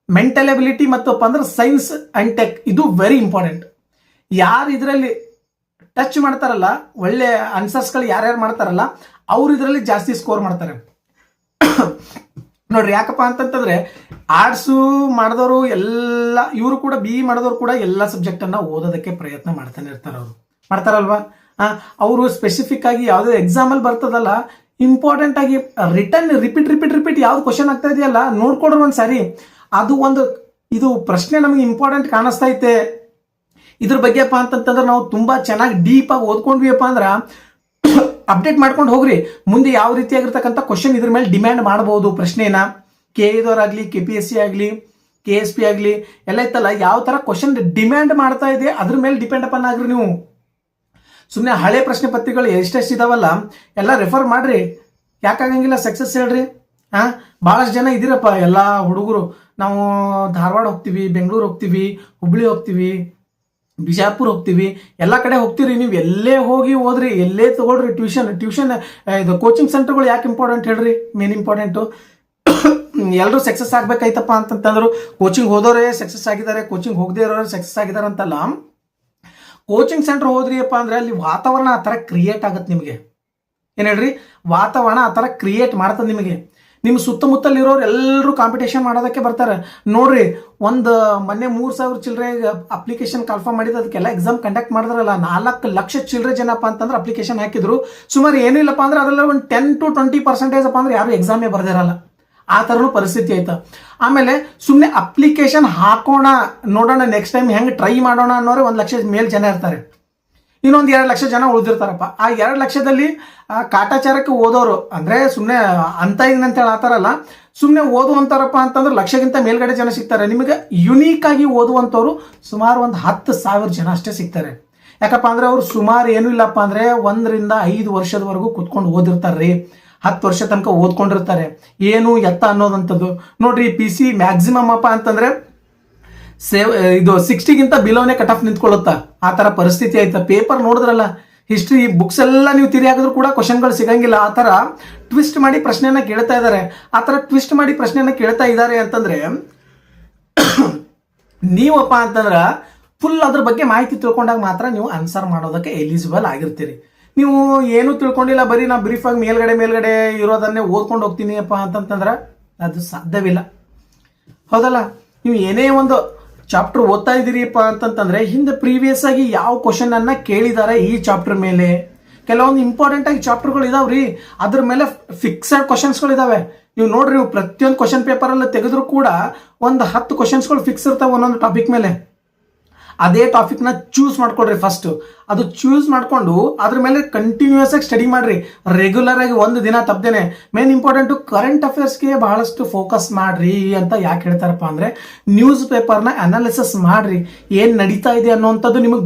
ಮೆಂಟಲ್ ಎಬಿಲಿಟಿ ಮತ್ತಪ್ಪ ಅಂದ್ರೆ ಸೈನ್ಸ್ ಆ್ಯಂಡ್ ಟೆಕ್, ಇದು ವೆರಿ ಇಂಪಾರ್ಟೆಂಟ್. ಯಾರು ಇದರಲ್ಲಿ ಟಚ್ ಮಾಡ್ತಾರಲ್ಲ, ಒಳ್ಳೆ ಆನ್ಸರ್ಸ್ಗಳು ಯಾರ್ಯಾರು ಮಾಡ್ತಾರಲ್ಲ ಅವ್ರು ಇದರಲ್ಲಿ ಜಾಸ್ತಿ ಸ್ಕೋರ್ ಮಾಡ್ತಾರೆ ನೋಡ್ರಿ. ಯಾಕಪ್ಪ ಅಂತಂತಂದ್ರೆ ಆರ್ಟ್ಸು ಮಾಡಿದವರು ಎಲ್ಲ, ಇವರು ಕೂಡ BE ಮಾಡಿದವರು ಕೂಡ ಎಲ್ಲ ಸಬ್ಜೆಕ್ಟನ್ನು ಓದೋದಕ್ಕೆ ಪ್ರಯತ್ನ ಮಾಡ್ತಾನೆ ಇರ್ತಾರೆ. ಅವರು ಮಾಡ್ತಾರಲ್ವಾ? ಅವರು ಸ್ಪೆಸಿಫಿಕ್ ಆಗಿ ಯಾವುದೇ ಎಕ್ಸಾಮಲ್ಲಿ ಬರ್ತದಲ್ಲ, ಇಂಪಾರ್ಟೆಂಟ್ ಆಗಿ ರಿಪೀಟ್ ಯಾವ್ದು ಕ್ವಶನ್ ಆಗ್ತಾ ಇದೆಯಲ್ಲ ನೋಡ್ಕೊಡ್ರಿ ಒಂದು ಸಾರಿ. ಅದು ಒಂದು ಇದು ಪ್ರಶ್ನೆ ನಮಗೆ ಇಂಪಾರ್ಟೆಂಟ್ ಕಾಣಿಸ್ತೈತೆ, ಇದ್ರ ಬಗ್ಗೆಪ್ಪ ಅಂತಂತಂದ್ರೆ ನಾವು ತುಂಬಾ ಚೆನ್ನಾಗಿ ಡೀಪಾಗಿ ಓದ್ಕೊಂಡ್ವಿಯಪ್ಪ ಅಂದ್ರೆ ಅಪ್ಡೇಟ್ ಮಾಡ್ಕೊಂಡು ಹೋಗ್ರಿ. ಮುಂದೆ ಯಾವ ರೀತಿಯಾಗಿರ್ತಕ್ಕಂಥ ಕ್ವಶನ್ ಇದ್ರ ಮೇಲೆ ಡಿಮ್ಯಾಂಡ್ ಮಾಡಬಹುದು ಪ್ರಶ್ನೆನ. KE KPSC ಆಗಲಿ, KSP ಆಗಲಿ ಎಲ್ಲ ಇತ್ತಲ್ಲ, ಯಾವ ಥರ ಕ್ವಶನ್ ಡಿಮ್ಯಾಂಡ್ ಮಾಡ್ತಾ ಇದೆ ಅದ್ರ ಮೇಲೆ ಡಿಪೆಂಡ್ ಅಪನ್ ಆಗ್ರಿ. ನೀವು ಸುಮ್ಮನೆ ಹಳೆ ಪ್ರಶ್ನೆ ಪತ್ರಿಕೆಗಳು ಎಷ್ಟೆಷ್ಟು ಇದಾವಲ್ಲ ಎಲ್ಲ ರೆಫರ್ ಮಾಡ್ರಿ. ಯಾಕಾಗಂಗಿಲ್ಲ ಸಕ್ಸಸ್ ಹೇಳ್ರಿ. ಭಾಳಷ್ಟು ಜನ ಇದ್ದೀರಪ್ಪ ಎಲ್ಲ ಹುಡುಗರು, ನಾವು ಧಾರವಾಡ ಹೋಗ್ತೀವಿ, ಬೆಂಗಳೂರು ಹೋಗ್ತೀವಿ, ಹುಬ್ಳಿ ಹೋಗ್ತೀವಿ, ಬಿಜಾಪುರ ಹೋಗ್ತೀವಿ, ಎಲ್ಲ ಕಡೆ ಹೋಗ್ತೀರಿ. ನೀವು ಎಲ್ಲೇ ಹೋಗಿ ಓದ್ರಿ, ಎಲ್ಲೇ ತಗೊಳ್ರಿ ಟ್ಯೂಷನ್ ಇದು ಕೋಚಿಂಗ್ ಸೆಂಟರ್ಗಳು ಯಾಕೆ ಇಂಪಾರ್ಟೆಂಟ್ ಹೇಳ್ರಿ? ಮೇನ್ ಇಂಪಾರ್ಟೆಂಟು ಎಲ್ಲರೂ ಸಕ್ಸಸ್ ಆಗ್ಬೇಕಾಯ್ತಪ್ಪ ಅಂತಂತಂದ್ರು ಕೋಚಿಂಗ್ ಹೋದವರೇ ಸಕ್ಸಸ್ ಆಗಿದ್ದಾರೆ, ಕೋಚಿಂಗ್ ಹೋಗದೇ ಇರೋರು ಸಕ್ಸಸ್ ಆಗಿದ್ದಾರೆ ಅಂತಲ್ಲ. ಕೋಚಿಂಗ್ ಸೆಂಟರ್ ಹೋದ್ರಿಯಪ್ಪ ಅಂದ್ರೆ ಅಲ್ಲಿ ವಾತಾವರಣ ಆ ಥರ ಕ್ರಿಯೇಟ್ ಆಗುತ್ತೆ ನಿಮಗೆ. ಏನು ಹೇಳ್ರಿ? ವಾತಾವರಣ ಆ ಥರ ಕ್ರಿಯೇಟ್ ಮಾಡ್ತದೆ ನಿಮಗೆ. ನಿಮ್ಮ ಸುತ್ತಮುತ್ತಲಿರೋರು ಎಲ್ಲರೂ ಕಾಂಪಿಟೇಷನ್ ಮಾಡೋದಕ್ಕೆ ಬರ್ತಾರೆ ನೋಡ್ರಿ. ಒಂದು ಮೊನ್ನೆ 3,000 ಚಿಲ್ಲರೆ ಅಪ್ಲಿಕೇಶನ್ ಕನ್ಫರ್ಮ್ ಮಾಡಿದ್ದು, ಅದಕ್ಕೆಲ್ಲ ಎಕ್ಸಾಮ್ ಕಂಡಕ್ಟ್ ಮಾಡಿದ್ರಲ್ಲ, 4 ಲಕ್ಷ ಚಿಲ್ಲರೆ ಜನಪ್ಪ ಅಂತಂದ್ರೆ ಅಪ್ಲಿಕೇಶನ್ ಹಾಕಿದ್ರು. ಸುಮಾರು ಏನೂ ಇಲ್ಲಪ್ಪ ಅಂದ್ರೆ ಅದರಲ್ಲಿ ಒಂದು 10 to 20% ಅಪ್ಪ ಅಂದ್ರೆ ಯಾರು ಎಕ್ಸಾಮೇ ಬರ್ದಿರಲ್ಲ. ಆ ಥರನೂ ಪರಿಸ್ಥಿತಿ ಆಯ್ತು. ಆಮೇಲೆ ಸುಮ್ಮನೆ ಅಪ್ಲಿಕೇಶನ್ ಹಾಕೋಣ ನೋಡೋಣ ನೆಕ್ಸ್ಟ್ ಟೈಮ್ ಹೆಂಗೆ ಟ್ರೈ ಮಾಡೋಣ ಅನ್ನೋರು 1 ಲಕ್ಷ ಮೇಲೆ ಜನ ಇರ್ತಾರೆ. ಇನ್ನೊಂದು 2 ಲಕ್ಷ ಜನ ಉಳಿದಿರ್ತಾರಪ್ಪ. ಆ 2 ಲಕ್ಷದಲ್ಲಿ ಕಾಟಾಚಾರಕ್ಕೆ ಓದೋರು ಅಂದರೆ ಸುಮ್ಮನೆ ಅಂತ ಅಂತೇಳಿ ಆತಾರಲ್ಲ, ಸುಮ್ಮನೆ ಓದುವಂತಾರಪ್ಪ ಅಂತಂದ್ರೆ ಲಕ್ಷಕ್ಕಿಂತ ಮೇಲ್ಗಡೆ ಜನ ಸಿಗ್ತಾರೆ. ನಿಮಗೆ ಯುನೀಕ್ ಆಗಿ ಓದುವಂಥವ್ರು ಸುಮಾರು ಒಂದು 10,000 ಜನ ಅಷ್ಟೇ ಸಿಗ್ತಾರೆ. ಯಾಕಪ್ಪ ಅಂದ್ರೆ ಅವ್ರು ಸುಮಾರು ಏನೂ ಇಲ್ಲಪ್ಪ ಅಂದರೆ 1 ರಿಂದ 5 ವರ್ಷದವರೆಗೂ ಕುತ್ಕೊಂಡು ಓದಿರ್ತಾರೆ ರೀ. 10 ವರ್ಷ ತನಕ ಓದ್ಕೊಂಡಿರ್ತಾರೆ. ಏನು ಎತ್ತ ಅನ್ನೋದಂಥದ್ದು ನೋಡ್ರಿ. PC ಮ್ಯಾಕ್ಸಿಮಮ್ ಅಪ್ಪ ಅಂತಂದ್ರೆ ಇದು 60ಗಿಂತ ಬಿಲೋನೇ ಕಟ್ ಆಫ್ ನಿಂತ್ಕೊಳ್ಳುತ್ತಾ, ಆ ಥರ ಪರಿಸ್ಥಿತಿ ಆಯ್ತಾ. ಪೇಪರ್ ನೋಡಿದ್ರಲ್ಲ, ಹಿಸ್ಟ್ರಿ ಬುಕ್ಸ್ ಎಲ್ಲ ನೀವು ತಿರಿ ಹಾಕಿದ್ರು ಕೂಡ ಕ್ವಶನ್ಗಳು ಸಿಗಂಗಿಲ್ಲ. ಆ ಥರ ಟ್ವಿಸ್ಟ್ ಮಾಡಿ ಪ್ರಶ್ನೆಯನ್ನ ಕೇಳ್ತಾ ಇದ್ದಾರೆ. ಆ ಥರ ಟ್ವಿಸ್ಟ್ ಮಾಡಿ ಪ್ರಶ್ನೆಯನ್ನ ಕೇಳ್ತಾ ಇದ್ದಾರೆ ಅಂತಂದ್ರೆ ನೀವಪ್ಪ ಅಂತಂದ್ರೆ ಫುಲ್ ಅದ್ರ ಬಗ್ಗೆ ಮಾಹಿತಿ ತಿಳ್ಕೊಂಡಾಗ ಮಾತ್ರ ನೀವು ಆನ್ಸರ್ ಮಾಡೋದಕ್ಕೆ ಎಲಿಜಿಬಲ್ ಆಗಿರ್ತೀರಿ. ನೀವು ಏನು ತಿಳ್ಕೊಂಡಿಲ್ಲ, ಬರೀ ನಾ ಬ್ರೀಫಾಗಿ ಮೇಲ್ಗಡೆ ಇರೋದನ್ನೇ ಓದ್ಕೊಂಡು ಹೋಗ್ತೀನಿ ಅಪ್ಪ ಅಂತಂತಂದ್ರೆ ಅದು ಸಾಧ್ಯವಿಲ್ಲ. ಹೌದಲ್ಲ? ನೀವು ಏನೇ ಒಂದು ಚಾಪ್ಟರ್ ಓದ್ತಾ ಇದ್ದೀರಿಪ್ಪ ಅಂತಂತಂದ್ರೆ ಹಿಂದೆ ಪ್ರೀವಿಯಸ್ ಆಗಿ ಯಾವ ಕ್ವಶನ್ ಅನ್ನ ಕೇಳಿದ್ದಾರೆ ಈ ಚಾಪ್ಟರ್ ಮೇಲೆ, ಕೆಲವೊಂದು ಇಂಪಾರ್ಟೆಂಟ್ ಆಗಿ ಚಾಪ್ಟರ್ಗಳು ಇದಾವ್ರಿ, ಅದ್ರ ಮೇಲೆ ಫಿಕ್ಸೆಡ್ ಕ್ವಶನ್ಸ್ಗಳು ಇದಾವೆ. ನೀವು ನೋಡ್ರಿ, ನೀವು ಪ್ರತಿಯೊಂದು ಕ್ವಶನ್ ಪೇಪರ್ ಅಲ್ಲಿ ತೆಗೆದ್ರು ಕೂಡ ಒಂದು 10 ಕ್ವಶನ್ಸ್ಗಳು ಫಿಕ್ಸ್ ಇರ್ತಾವೆ ಒಂದೊಂದು ಟಾಪಿಕ್ ಮೇಲೆ. ಅದೇ ಟಾಪಿಕ್ನ ಚೂಸ್ ಮಾಡ್ಕೊಳ್ರಿ. ಫಸ್ಟ್ ಅದು ಚೂಸ್ ಮಾಡಿಕೊಂಡು ಅದ್ರ ಮೇಲೆ ಕಂಟಿನ್ಯೂಸ್ ಆಗಿ ಸ್ಟಡಿ ಮಾಡ್ರಿ, ರೆಗ್ಯುಲರ್ ಆಗಿ 1 ದಿನ ತಪ್ಪದೇನೆ. ಮೇನ್ ಇಂಪಾರ್ಟೆಂಟು ಕರೆಂಟ್ ಅಫೇರ್ಸ್ಗೆ ಬಹಳಷ್ಟು ಫೋಕಸ್ ಮಾಡ್ರಿ ಅಂತ ಯಾಕೆ ಹೇಳ್ತಾರಪ್ಪ ಅಂದ್ರೆ, ನ್ಯೂಸ್ ಪೇಪರ್ನ ಅನಾಲಿಸಿಸ್ ಮಾಡ್ರಿ. ಏನು ನಡೀತಾ ಇದೆ ಅನ್ನೋಂಥದ್ದು ನಿಮಗೆ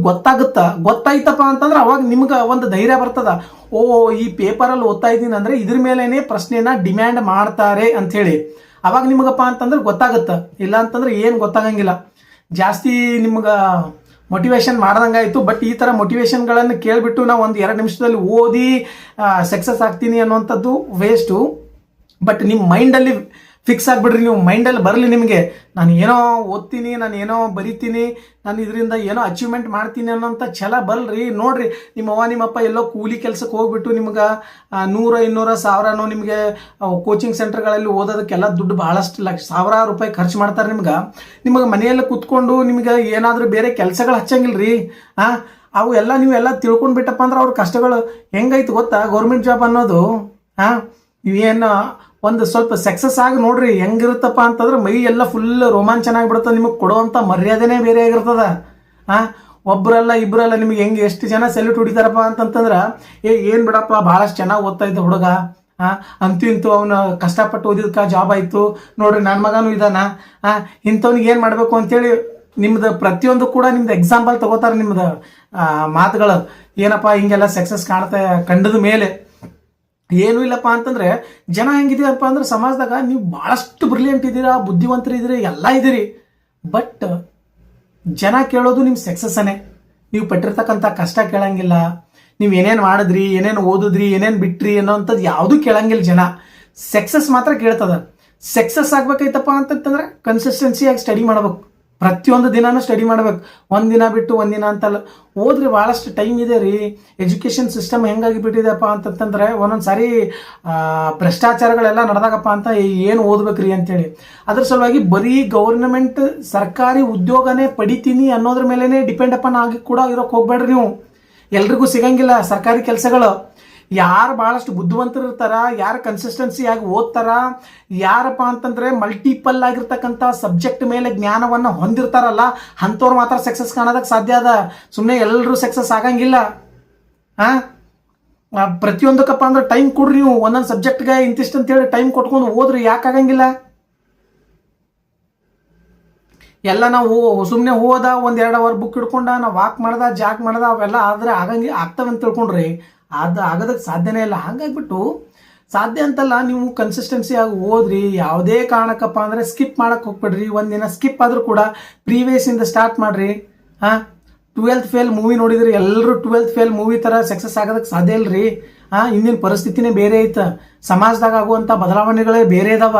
ಗೊತ್ತಾಯ್ತಪ್ಪ ಅಂತಂದ್ರೆ ಅವಾಗ ನಿಮ್ಗೆ ಒಂದು ಧೈರ್ಯ ಬರ್ತದ. ಓ, ಈ ಪೇಪರಲ್ಲಿ ಓದ್ತಾ ಇದ್ದೀನಿ ಅಂದ್ರೆ ಇದ್ರ ಮೇಲೇನೆ ಪ್ರಶ್ನೆನ ಡಿಮ್ಯಾಂಡ್ ಮಾಡ್ತಾರೆ ಅಂತ ಹೇಳಿ. ಅವಾಗ ನಿಮಗಪ್ಪ ಅಂತಂದ್ರೆ ಗೊತ್ತಾಗುತ್ತ. ಇಲ್ಲ ಅಂತಂದ್ರೆ ಏನು ಗೊತ್ತಾಗಂಗಿಲ್ಲ. ಜಾಸ್ತಿ ನಿಮ್ಗೆ ಮೋಟಿವೇಶನ್ ಮಾಡ್ದಂಗಾಯ್ತು. ಬಟ್ ಈ ಥರ ಮೋಟಿವೇಶನ್ಗಳನ್ನು ಕೇಳಿಬಿಟ್ಟು ನಾವು ಒಂದು 2 ನಿಮಿಷದಲ್ಲಿ ಓದಿ ಸಕ್ಸಸ್ ಆಗ್ತೀನಿ ಅನ್ನೋಂಥದ್ದು ವೇಸ್ಟು. ಬಟ್ ನಿಮ್ಮ ಮೈಂಡಲ್ಲಿ ಫಿಕ್ಸ್ ಆಗಿಬಿಡ್ರಿ. ನೀವು ಮೈಂಡಲ್ಲಿ ಬರಲಿ ನಿಮಗೆ, ನಾನು ಏನೋ ಓದ್ತೀನಿ, ನಾನು ಏನೋ ಬರಿತೀನಿ, ನಾನು ಇದರಿಂದ ಏನೋ ಅಚೀವ್ಮೆಂಟ್ ಮಾಡ್ತೀನಿ ಅನ್ನೋಂಥ ಛಲ ಬಲ್ರಿ. ನೋಡ್ರಿ, ನಿಮ್ಮವ್ವ ನಿಮ್ಮಪ್ಪ ಎಲ್ಲೋ ಕೂಲಿ ಕೆಲಸಕ್ಕೆ ಹೋಗ್ಬಿಟ್ಟು ನಿಮ್ಗೆ 100, 200, 1000 ನಿಮಗೆ ಕೋಚಿಂಗ್ ಸೆಂಟರ್ಗಳಲ್ಲಿ ಓದೋದಕ್ಕೆಲ್ಲ ದುಡ್ಡು ಭಾಳಷ್ಟು ಸಾವಿರಾರು ರೂಪಾಯಿ ಖರ್ಚು ಮಾಡ್ತಾರೆ. ನಿಮಗೆ ಮನೆಯಲ್ಲಿ ಕೂತ್ಕೊಂಡು ನಿಮ್ಗೆ ಏನಾದರೂ ಬೇರೆ ಕೆಲಸಗಳು ಹಚ್ಚಂಗಿಲ್ರಿ. ಅವು ಎಲ್ಲ ನೀವೆಲ್ಲ ತಿಳ್ಕೊಂಡ್ಬಿಟ್ಟಪ್ಪ ಅಂದ್ರೆ ಅವ್ರ ಕಷ್ಟಗಳು ಹೆಂಗೈತೆ ಗೊತ್ತಾ? ಗೌರ್ಮೆಂಟ್ ಜಾಬ್ ಅನ್ನೋದು ಇವೇನು ಒಂದು ಸ್ವಲ್ಪ ಸಕ್ಸಸ್ ಆಗಿ ನೋಡ್ರಿ ಹೆಂಗಿರುತ್ತಪ್ಪ ಅಂತಂದ್ರೆ ಮೈ ಎಲ್ಲ ಫುಲ್ ರೋಮಾಂಚನ ಆಗಿಬಿಡುತ್ತೆ. ನಿಮಗೆ ಕೊಡುವಂಥ ಮರ್ಯಾದೆನೇ ಬೇರೆ ಆಗಿರ್ತದ. ಒಬ್ಬರಲ್ಲ ಇಬ್ಬರಲ್ಲ ನಿಮಗೆ ಹೆಂಗೆ ಎಷ್ಟು ಜನ ಸೆಲ್ಯೂಟ್ ಹೊಡಿತಾರಪ್ಪ ಅಂತಂತಂದ್ರೆ ಏನು ಬಿಡಪ್ಪ ಭಾಳಷ್ಟು ಚೆನ್ನಾಗಿ ಓದ್ತಾ ಇದ್ದ ಹುಡುಗ, ಅಂತೂ ಇಂತೂ ಅವನು ಕಷ್ಟಪಟ್ಟು ಓದಿದ್ಕ ಜಾಬ್ ಆಯಿತು ನೋಡ್ರಿ, ನನ್ನ ಮಗನೂ ಇದಾನ, ಇಂಥವ್ನಿಗೆ ಏನು ಮಾಡಬೇಕು ಅಂತೇಳಿ ನಿಮ್ದು ಪ್ರತಿಯೊಂದು ಕೂಡ ನಿಮ್ದು ಎಕ್ಸಾಂಪಲ್ ತಗೋತಾರೆ. ನಿಮ್ದು ಮಾತುಗಳು ಏನಪ್ಪ ಹಿಂಗೆಲ್ಲ ಸಕ್ಸಸ್ ಕಂಡದ ಮೇಲೆ ಏನೂ ಇಲ್ಲಪ್ಪ ಅಂತಂದ್ರೆ ಜನ ಹೆಂಗಿದೀರಪ್ಪ ಅಂದ್ರೆ ಸಮಾಜದಾಗ ನೀವು ಭಾಳಷ್ಟು ಬ್ರಿಲಿಯಂಟ್ ಇದ್ದೀರಾ, ಬುದ್ಧಿವಂತರು ಇದ್ದೀರಿ, ಎಲ್ಲ ಇದ್ದೀರಿ. ಬಟ್ ಜನ ಕೇಳೋದು ನಿಮ್ಮ ಸಕ್ಸಸ್ಸನ್ನೇ, ನೀವು ಪಟ್ಟಿರ್ತಕ್ಕಂಥ ಕಷ್ಟ ಕೇಳಂಗಿಲ್ಲ. ನೀವು ಏನೇನು ಮಾಡಿದ್ರಿ, ಏನೇನು ಓದಿದ್ರಿ, ಏನೇನು ಬಿಟ್ರಿ ಅನ್ನೋಂಥದ್ದು ಯಾವುದೂ ಕೇಳಂಗಿಲ್ಲ. ಜನ ಸಕ್ಸಸ್ ಮಾತ್ರ ಕೇಳ್ತದ. ಸಕ್ಸಸ್ ಆಗ್ಬೇಕೈತಪ್ಪ ಅಂತಂತಂದ್ರೆ ಕನ್ಸಿಸ್ಟೆನ್ಸಿಯಾಗಿ ಸ್ಟಡಿ ಮಾಡ್ಬೇಕು. ಪ್ರತಿಯೊಂದು ದಿನಾನು ಸ್ಟಡಿ ಮಾಡ್ಬೇಕು. ಒಂದಿನ ಬಿಟ್ಟು ಒಂದಿನ ಅಂತಲ್ಲ, ಓದ್ರಿ ಭಾಳಷ್ಟು ಟೈಮ್ ಇದೆ ರೀ. ಎಜುಕೇಷನ್ ಸಿಸ್ಟಮ್ ಹೆಂಗಾಗಿ ಬಿಟ್ಟಿದೆಪ್ಪ ಅಂತಂತಂದ್ರೆ ಒಂದೊಂದು ಸಾರಿ ಭ್ರಷ್ಟಾಚಾರಗಳೆಲ್ಲ ನಡೆದಾಗಪ್ಪ ಅಂತ ಏನು ಓದ್ಬೇಕ್ರಿ ಅಂತೇಳಿ. ಅದ್ರ ಸಲುವಾಗಿ ಬರೀ ಗೌರ್ನಮೆಂಟ್ ಸರ್ಕಾರಿ ಉದ್ಯೋಗನೇ ಪಡಿತೀನಿ ಅನ್ನೋದ್ರ ಮೇಲೇ ಡಿಪೆಂಡ್ ಅಪಾನ್ ಆಗಿ ಕೂಡ ಇರೋಕೆ ಹೋಗ್ಬೇಡ್ರಿ. ನೀವು ಎಲ್ರಿಗೂ ಸಿಗಂಗಿಲ್ಲ ಸರ್ಕಾರಿ ಕೆಲಸಗಳು. ಯಾರು ಭಾಳಷ್ಟು ಬುದ್ಧಿವಂತರು ಇರ್ತಾರ, ಯಾರು ಕನ್ಸಿಸ್ಟೆನ್ಸಿ ಆಗಿ ಓದ್ತಾರ, ಯಾರಪ್ಪ ಅಂತಂದ್ರೆ ಮಲ್ಟಿಪಲ್ ಆಗಿರ್ತಕ್ಕಂಥ ಸಬ್ಜೆಕ್ಟ್ ಮೇಲೆ ಜ್ಞಾನವನ್ನು ಹೊಂದಿರ್ತಾರಲ್ಲ ಅಂಥವ್ರು ಮಾತ್ರ ಸಕ್ಸಸ್ ಕಾಣೋದಕ್ಕೆ ಸಾಧ್ಯ ಅದ. ಸುಮ್ಮನೆ ಎಲ್ಲರೂ ಸಕ್ಸಸ್ ಆಗಂಗಿಲ್ಲ. ಪ್ರತಿಯೊಂದಕ್ಕಪ್ಪ ಅಂದ್ರೆ ಟೈಮ್ ಕೊಡ್ರಿ. ನೀವು ಒಂದೊಂದು ಸಬ್ಜೆಕ್ಟ್ಗೆ ಇಂತಿಷ್ಟು ಅಂತೇಳಿ ಟೈಮ್ ಕೊಟ್ಕೊಂಡು ಓದ್ರಿ, ಯಾಕಾಗಂಗಿಲ್ಲ? ಎಲ್ಲ ನಾವು ಸುಮ್ಮನೆ ಹೋದ ಒಂದೆರಡು ಅವರ್ ಬುಕ್ ಹಿಡ್ಕೊಂಡ ನಾವು ವಾಕ್ ಮಾಡ್ದ ಜಾಕ್ ಮಾಡ್ದ ಅವೆಲ್ಲ ಆದರೆ ಆಗ್ತವೆ ಅಂತ ತಿಳ್ಕೊಂಡ್ರಿ, ಅದು ಆಗೋದಕ್ಕೆ ಸಾಧ್ಯನೇ ಇಲ್ಲ. ಹಾಗಾಗ್ಬಿಟ್ಟು ಸಾಧ್ಯ ಅಂತಲ್ಲ, ನೀವು ಕನ್ಸಿಸ್ಟೆನ್ಸಿ ಆಗಿ ಓದ್ರಿ. ಯಾವುದೇ ಕಾರಣಕ್ಕಪ್ಪ ಅಂದರೆ ಸ್ಕಿಪ್ ಮಾಡಕ್ಕೆ ಹೋಗ್ಬೇಡ್ರಿ. ಒಂದಿನ ಸ್ಕಿಪ್ ಆದರೂ ಕೂಡ ಪ್ರೀವಿಯಸ್ಸಿಂದ ಸ್ಟಾರ್ಟ್ ಮಾಡಿರಿ. 12th ಫೇಲ್ ಮೂವಿ ನೋಡಿದ್ರಿ, ಎಲ್ಲರೂ 12th ಫೇಲ್ ಮೂವಿ ಥರ ಸಕ್ಸಸ್ ಆಗೋದಕ್ಕೆ ಸಾಧ್ಯ ಇಲ್ರಿ. ಇಂದಿನ ಪರಿಸ್ಥಿತಿನೇ ಬೇರೆ ಐತೆ, ಸಮಾಜದಾಗ ಆಗುವಂಥ ಬದಲಾವಣೆಗಳೇ ಬೇರೆ ಇದಾವ.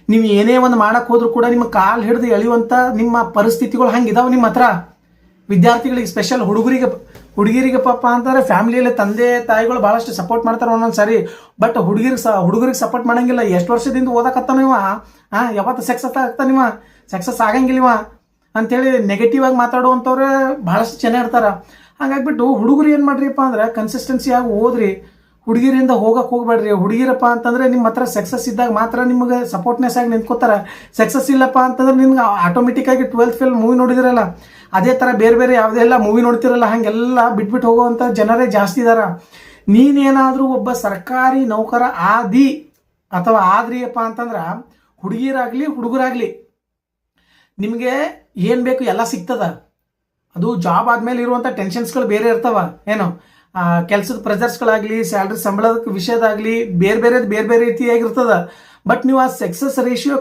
ನೀವು ಏನೇ ಒಂದು ಮಾಡಕ್ಕೆ ಹೋದ್ರೂ ಕೂಡ ನಿಮ್ಮ ಕಾಲು ಹಿಡಿದು ಎಳೆಯುವಂಥ ನಿಮ್ಮ ಪರಿಸ್ಥಿತಿಗಳು ಹಂಗಿದಾವೆ ನಿಮ್ಮ ಹತ್ರ. ವಿದ್ಯಾರ್ಥಿಗಳಿಗೆ ಸ್ಪೆಷಲ್ ಹುಡುಗಿರಿಗೆ ಪಾಪ ಅಂತಾರೆ ಫ್ಯಾಮಿಲಿಯಲ್ಲಿ ತಂದೆ ತಾಯಿಗಳು ಭಾಳಷ್ಟು ಸಪೋರ್ಟ್ ಮಾಡ್ತಾರೆ ಒಂದೊಂದು ಸಾರಿ. ಬಟ್ ಹುಡುಗರಿಗೆ ಸಪೋರ್ಟ್ ಮಾಡಂಗಿಲ್ಲ. ಎಷ್ಟು ವರ್ಷದಿಂದ ಓದಕತ್ತಾನ ಇವ, ಯಾವತ್ತು ಸಕ್ಸಸ್ ಆಗ್ತಾನಿವ, ಸಕ್ಸಸ್ ಆಗಂಗಿಲ್ಲವ ಅಂಥೇಳಿ ನೆಗೆಟಿವ್ ಆಗಿ ಮಾತಾಡುವಂಥವ್ರೆ ಭಾಳಷ್ಟು ಜನ ಇರ್ತಾರೆ. ಹಾಗಾಗ್ಬಿಟ್ಟು ಹುಡುಗರು ಏನು ಮಾಡ್ರಿಪ್ಪ ಅಂದ್ರೆ ಕನ್ಸಿಸ್ಟೆನ್ಸಿಯಾಗಿ ಓದ್ರಿ. ಹುಡುಗಿರಿಂದ ಹೋಗಕ್ಕೆ ಹೋಗ್ಬೇಡ್ರಿ. ಹುಡುಗಿರಪ್ಪ ಅಂತಂದ್ರೆ ನಿಮ್ಮ ಹತ್ರ ಸಕ್ಸಸ್ ಇದ್ದಾಗ ಮಾತ್ರ ನಿಮಗೆ ಸಪೋರ್ಟ್ನೆಸ್ ಆಗಿ ನಿಂತ್ಕೋತಾರೆ. ಸಕ್ಸಸ್ ಇಲ್ಲಪ್ಪ ಅಂತಂದ್ರೆ ನಿಮ್ಗೆ ಆಟೋಮೆಟಿಕ್ಕಾಗಿ 12th ಫೇಲ್ ಮೂವಿ ನೋಡಿದಿರಲ್ಲ, ಅದೇ ಥರ ಬೇರೆ ಬೇರೆ ಯಾವುದೆಲ್ಲ ಮೂವಿ ನೋಡ್ತಿರಲ್ಲ ಹಾಗೆಲ್ಲ ಬಿಟ್ಬಿಟ್ಟು ಹೋಗುವಂಥ ಜನರೇ ಜಾಸ್ತಿ ಇದಾರ. ನೀನೇನಾದರೂ ಒಬ್ಬ ಸರ್ಕಾರಿ ನೌಕರ ಆದ್ರಿಯಪ್ಪ ಅಂತಂದ್ರೆ ಹುಡುಗಿರಾಗಲಿ ಹುಡುಗರಾಗಲಿ ನಿಮಗೆ ಏನು ಬೇಕು ಎಲ್ಲ ಸಿಗ್ತದ. ಅದು ಜಾಬ್ ಆದಮೇಲೆ ಇರುವಂಥ ಟೆನ್ಷನ್ಸ್ಗಳು ಬೇರೆ ಇರ್ತಾವ. ಏನು ಕೆಲಸದ ಪ್ರೆಜರ್ಸ್ಗಳಾಗಲಿ, ಸ್ಯಾಲ್ರಿ ಸಂಬಳದ ವಿಷಯದಾಗಲಿ ಬೇರೆ ಬೇರೆ ರೀತಿಯಾಗಿರ್ತದ. ಬಟ್ ನೀವು ಆ ಸಕ್ಸಸ್ ರೇಷಿಯೋ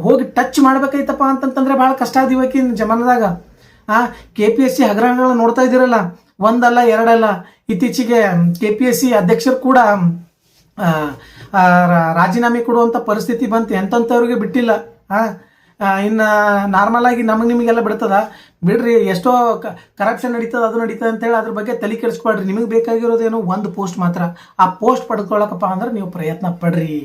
ಹೋಗಿ ಟಚ್ ಮಾಡ್ಬೇಕೈತಪ್ಪ ಅಂತಂತಂದ್ರೆ ಭಾಳ ಕಷ್ಟ ಆದ ಇವತ್ತಿನ ಜಮಾನದಾಗ. KPSC ಹಗರಣಗಳು ನೋಡ್ತಾ ಇದ್ದೀರಲ್ಲ, ಒಂದಲ್ಲ ಎರಡಲ್ಲ. ಇತ್ತೀಚೆಗೆ KPSC ಅಧ್ಯಕ್ಷರು ಕೂಡ ರಾಜೀನಾಮೆ ಕೊಡುವಂಥ ಪರಿಸ್ಥಿತಿ ಬಂತು. ಎಂಥವ್ರಿಗೆ ಬಿಟ್ಟಿಲ್ಲ. ಇನ್ನು ನಾರ್ಮಲ್ ಆಗಿ ನಿಮಗೆಲ್ಲ ಬಿಡ್ತದ ಬಿಡ್ರಿ. ಎಷ್ಟೋ ಕರಪ್ಷನ್ ನಡೀತದ, ಅದು ನಡೀತದೆ ಅಂತೇಳಿ ಅದ್ರ ಬಗ್ಗೆ ತಲೆ ಕೆಡಿಸ್ಕೊಳ್ರಿ. ನಿಮಗೆ ಬೇಕಾಗಿರೋದೇನೋ ಒಂದು ಪೋಸ್ಟ್ ಮಾತ್ರ. ಆ ಪೋಸ್ಟ್ ಪಡ್ಕೊಳಕಪ್ಪ ಅಂದ್ರೆ ನೀವು ಪ್ರಯತ್ನ ಪಡ್ರಿ.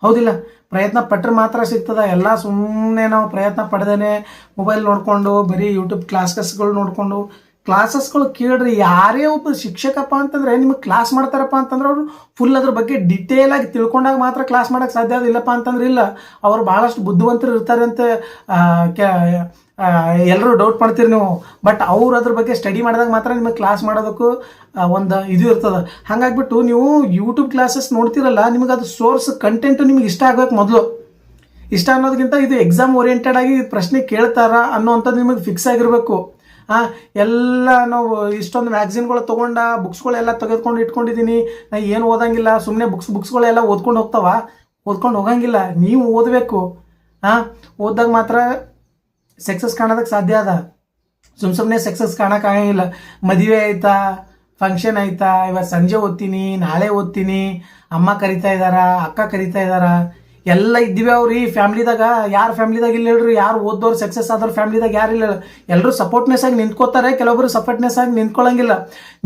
ಹೌದಿಲ್ಲ? ಪ್ರಯತ್ನ ಪಟ್ಟರೆ ಮಾತ್ರ ಸಿಗ್ತದ. ಎಲ್ಲ ಸುಮ್ಮನೆ ನಾವು ಪ್ರಯತ್ನ ಪಡೆದೇನೆ ಮೊಬೈಲ್ ನೋಡಿಕೊಂಡು ಬರೀ ಯೂಟ್ಯೂಬ್ ಕ್ಲಾಸಸ್ಗಳು ನೋಡಿಕೊಂಡು ಕ್ಲಾಸಸ್ಗಳು ಕೇಳ್ರಿ. ಯಾರೇ ಒಬ್ಬ ಶಿಕ್ಷಕಪ್ಪ ಅಂತಂದ್ರೆ ನಿಮಗೆ ಕ್ಲಾಸ್ ಮಾಡ್ತಾರಪ್ಪ ಅಂತಂದ್ರೆ ಅವರು ಫುಲ್ ಅದ್ರ ಬಗ್ಗೆ ಡಿಟೇಲ್ ಆಗಿ ತಿಳ್ಕೊಂಡಾಗ ಮಾತ್ರ ಕ್ಲಾಸ್ ಮಾಡೋಕ್ಕೆ ಸಾಧ್ಯ. ಇಲ್ಲಪ್ಪ ಅಂತಂದ್ರೆ ಇಲ್ಲ. ಅವರು ಭಾಳಷ್ಟು ಬುದ್ಧಿವಂತರು ಇರ್ತಾರೆ ಅಂತ ಎಲ್ಲರೂ ಡೌಟ್ ಮಾಡ್ತೀರಿ ನೀವು. ಬಟ್ ಅವ್ರು ಅದ್ರ ಬಗ್ಗೆ ಸ್ಟಡಿ ಮಾಡಿದಾಗ ಮಾತ್ರ ನಿಮಗೆ ಕ್ಲಾಸ್ ಮಾಡೋದಕ್ಕೂ ಒಂದು ಇದು ಇರ್ತದೆ. ಹಾಗಾಗ್ಬಿಟ್ಟು ನೀವು ಯೂಟ್ಯೂಬ್ ಕ್ಲಾಸಸ್ ನೋಡ್ತಿರಲ್ಲ, ನಿಮಗೆ ಅದು ಸೋರ್ಸ್ ಕಂಟೆಂಟು ನಿಮ್ಗೆ ಇಷ್ಟ ಆಗಬೇಕು. ಮೊದಲು ಇಷ್ಟ ಅನ್ನೋದಕ್ಕಿಂತ ಇದು ಎಕ್ಸಾಮ್ ಓರಿಯೆಂಟೆಡ್ ಆಗಿ ಪ್ರಶ್ನೆ ಕೇಳ್ತಾರ ಅನ್ನೋವಂಥದ್ದು ನಿಮಗೆ ಫಿಕ್ಸ್ ಆಗಿರಬೇಕು. ಎಲ್ಲ ನಾವು ಇಷ್ಟೊಂದು ಮ್ಯಾಗ್ಝಿನ್ಗಳು ತೊಗೊಂಡ ಬುಕ್ಸ್ಗಳೆಲ್ಲ ತೆಗೆದುಕೊಂಡು ಇಟ್ಕೊಂಡಿದ್ದೀನಿ, ನಾ ಏನು ಓದಂಗಿಲ್ಲ, ಸುಮ್ಮನೆ ಬುಕ್ಸ್ಗಳೆಲ್ಲ ಓದ್ಕೊಂಡು ಹೋಗಂಗಿಲ್ಲ. ನೀವು ಓದಬೇಕು. ಓದಿದಾಗ ಮಾತ್ರ ಸಕ್ಸಸ್ ಕಾಣೋದಕ್ಕೆ ಸಾಧ್ಯ ಅದ. ಸುಮ್ಮನೆ ಸಕ್ಸಸ್ ಕಾಣೋಕ್ಕಾಗಂಗಿಲ್ಲ. ಮದುವೆ ಆಯ್ತಾ, ಫಂಕ್ಷನ್ ಆಯ್ತಾ, ಇವತ್ತು ಸಂಜೆ ಓದ್ತೀನಿ, ನಾಳೆ ಓದ್ತೀನಿ, ಅಮ್ಮ ಕರಿತಾ ಇದ್ದಾರ, ಅಕ್ಕ ಕರಿತಾ ಇದ್ದಾರ, ಎಲ್ಲ ಇದ್ದೀವಿ ಅವ್ರಿ ಫ್ಯಾಮ್ಲಿದಾಗ. ಯಾರು ಫ್ಯಾಮ್ಲಿದಾಗ ಇಲ್ಲ ಹೇಳ್ರಿ? ಯಾರು ಓದೋರು ಸಕ್ಸಸ್ ಆದವ್ರು ಫ್ಯಾಮ್ಲಿದಾಗ ಯಾರು ಇಲ್ಲ? ಎಲ್ಲರೂ ಸಪೋರ್ಟ್ನೆಸ್ ಆಗಿ ನಿಂತ್ಕೋತಾರೆ, ಕೆಲವೊಬ್ಬರು ಸಪೋರ್ಟ್ನೆಸ್ ಆಗಿ ನಿಂತ್ಕೊಳ್ಳಂಗಿಲ್ಲ.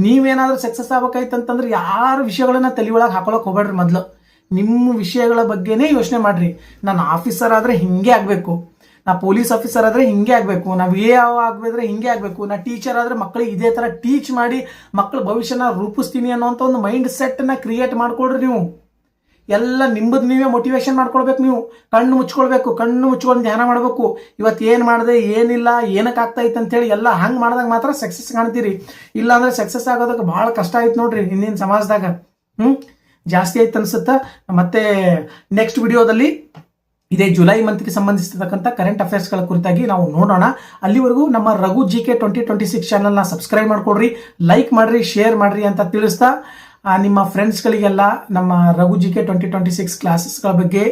ನೀವೇನಾದ್ರೂ ಸಕ್ಸಸ್ ಆಗ್ಬೇಕಾಯ್ತಂತಂದ್ರೆ ಯಾರು ವಿಷಯಗಳನ್ನ ತಲೆ ಒಳಗೆ ಹಾಕೊಳಕ್ಕೆ ಹೋಗ್ಬೇಡ್ರಿ. ಮೊದಲು ನಿಮ್ಮ ವಿಷಯಗಳ ಬಗ್ಗೆನೇ ಯೋಚನೆ ಮಾಡ್ರಿ. ನಾನು ಆಫೀಸರ್ ಆದರೆ ಹಿಂಗೆ ಆಗಬೇಕು, ನಾ ಪೊಲೀಸ್ ಆಫೀಸರ್ ಆದರೆ ಹಿಂಗೆ ಆಗಬೇಕು, ನಾವು ಆಗಬೇದ್ರೆ ಹಿಂಗೆ ಆಗಬೇಕು, ನಾ ಟೀಚರ್ ಆದರೆ ಮಕ್ಕಳಿಗೆ ಇದೇ ಥರ ಟೀಚ್ ಮಾಡಿ ಮಕ್ಕಳ ಭವಿಷ್ಯನ ರೂಪಿಸ್ತೀನಿ ಅನ್ನೋಂಥ ಒಂದು ಮೈಂಡ್ ಸೆಟ್ಟನ್ನು ಕ್ರಿಯೇಟ್ ಮಾಡ್ಕೊಳ್ರಿ ನೀವು. ಎಲ್ಲ ನಿಮ್ಮದು ನೀವೇ ಮೋಟಿವೇಶನ್ ಮಾಡ್ಕೊಳ್ಬೇಕು. ನೀವು ಕಣ್ಣು ಮುಚ್ಕೊಳ್ಬೇಕು, ಕಣ್ಣು ಮುಚ್ಕೊಂಡು ಧ್ಯಾನ ಮಾಡಬೇಕು. ಇವತ್ತು ಏನು ಮಾಡಿದೆ, ಏನಿಲ್ಲ, ಏನಕ್ಕೆ ಆಗ್ತಾ ಇತ್ತು ಅಂತೇಳಿ ಎಲ್ಲ ಹಂಗೆ ಮಾಡಿದಾಗ ಮಾತ್ರ ಸಕ್ಸಸ್ ಕಾಣ್ತೀರಿ. ಇಲ್ಲಾಂದ್ರೆ ಸಕ್ಸಸ್ ಆಗೋದಕ್ಕೆ ಭಾಳ ಕಷ್ಟ ಆಯ್ತು ನೋಡ್ರಿ ಹಿಂದಿನ ಸಮಾಜದಾಗ. ಜಾಸ್ತಿ ಆಯ್ತು ಅನ್ಸುತ್ತಾ. ಮತ್ತೆ ನೆಕ್ಸ್ಟ್ ವಿಡಿಯೋದಲ್ಲಿ ಇದೇ ಜುಲೈ ಮಂತ್ಗೆ ಸಂಬಂಧಿಸಿರ್ತಕ್ಕಂಥ ಕರೆಂಟ್ ಅಫೇರ್ಸ್ಗಳ ಕುರಿತಾಗಿ ನಾವು ನೋಡೋಣ. ಅಲ್ಲಿವರೆಗೂ ನಮ್ಮ ರಘು GK 2026 ಚಾನಲ್ನ ಸಬ್ಸ್ಕ್ರೈಬ್ ಮಾಡ್ಕೊಡ್ರಿ, ಲೈಕ್ ಮಾಡ್ರಿ, ಶೇರ್ ಮಾಡ್ರಿ ಅಂತ ತಿಳಿಸ್ತಾ ನಿಮ್ಮ ಫ್ರೆಂಡ್ಸ್ಗಳಿಗೆಲ್ಲ ನಮ್ಮ ರಘು GK 2026 ಕ್ಲಾಸಸ್ಗಳ ಬಗ್ಗೆ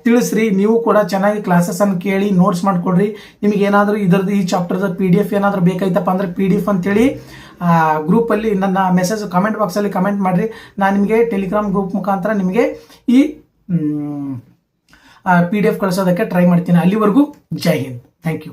ತಿಳಿಸ್ರಿ. ನೀವು ಕೂಡ ಚೆನ್ನಾಗಿ ಕ್ಲಾಸಸ್ಸನ್ನು ಕೇಳಿ ನೋಟ್ಸ್ ಮಾಡ್ಕೊಡ್ರಿ. ನಿಮಗೆ ಏನಾದರೂ ಇದರದ್ದು ಈ ಚಾಪ್ಟರ್ದ PDF ಏನಾದರೂ ಬೇಕಾಯ್ತಪ್ಪ ಅಂದರೆ PDF ಅಂತೇಳಿ ಗ್ರೂಪಲ್ಲಿ ನನ್ನ ಮೆಸೇಜ್ ಕಮೆಂಟ್ ಬಾಕ್ಸಲ್ಲಿ ಕಮೆಂಟ್ ಮಾಡಿರಿ. ನಾನು ನಿಮಗೆ ಟೆಲಿಗ್ರಾಮ್ ಗ್ರೂಪ್ ಮುಖಾಂತರ ನಿಮಗೆ ಈ PDF ಕಳಿಸೋದಕ್ಕೆ ಟ್ರೈ ಮಾಡ್ತೀನಿ. ಅಲ್ಲಿವರೆಗೂ ಜೈ ಹಿಂದ್, ಥ್ಯಾಂಕ್ ಯು.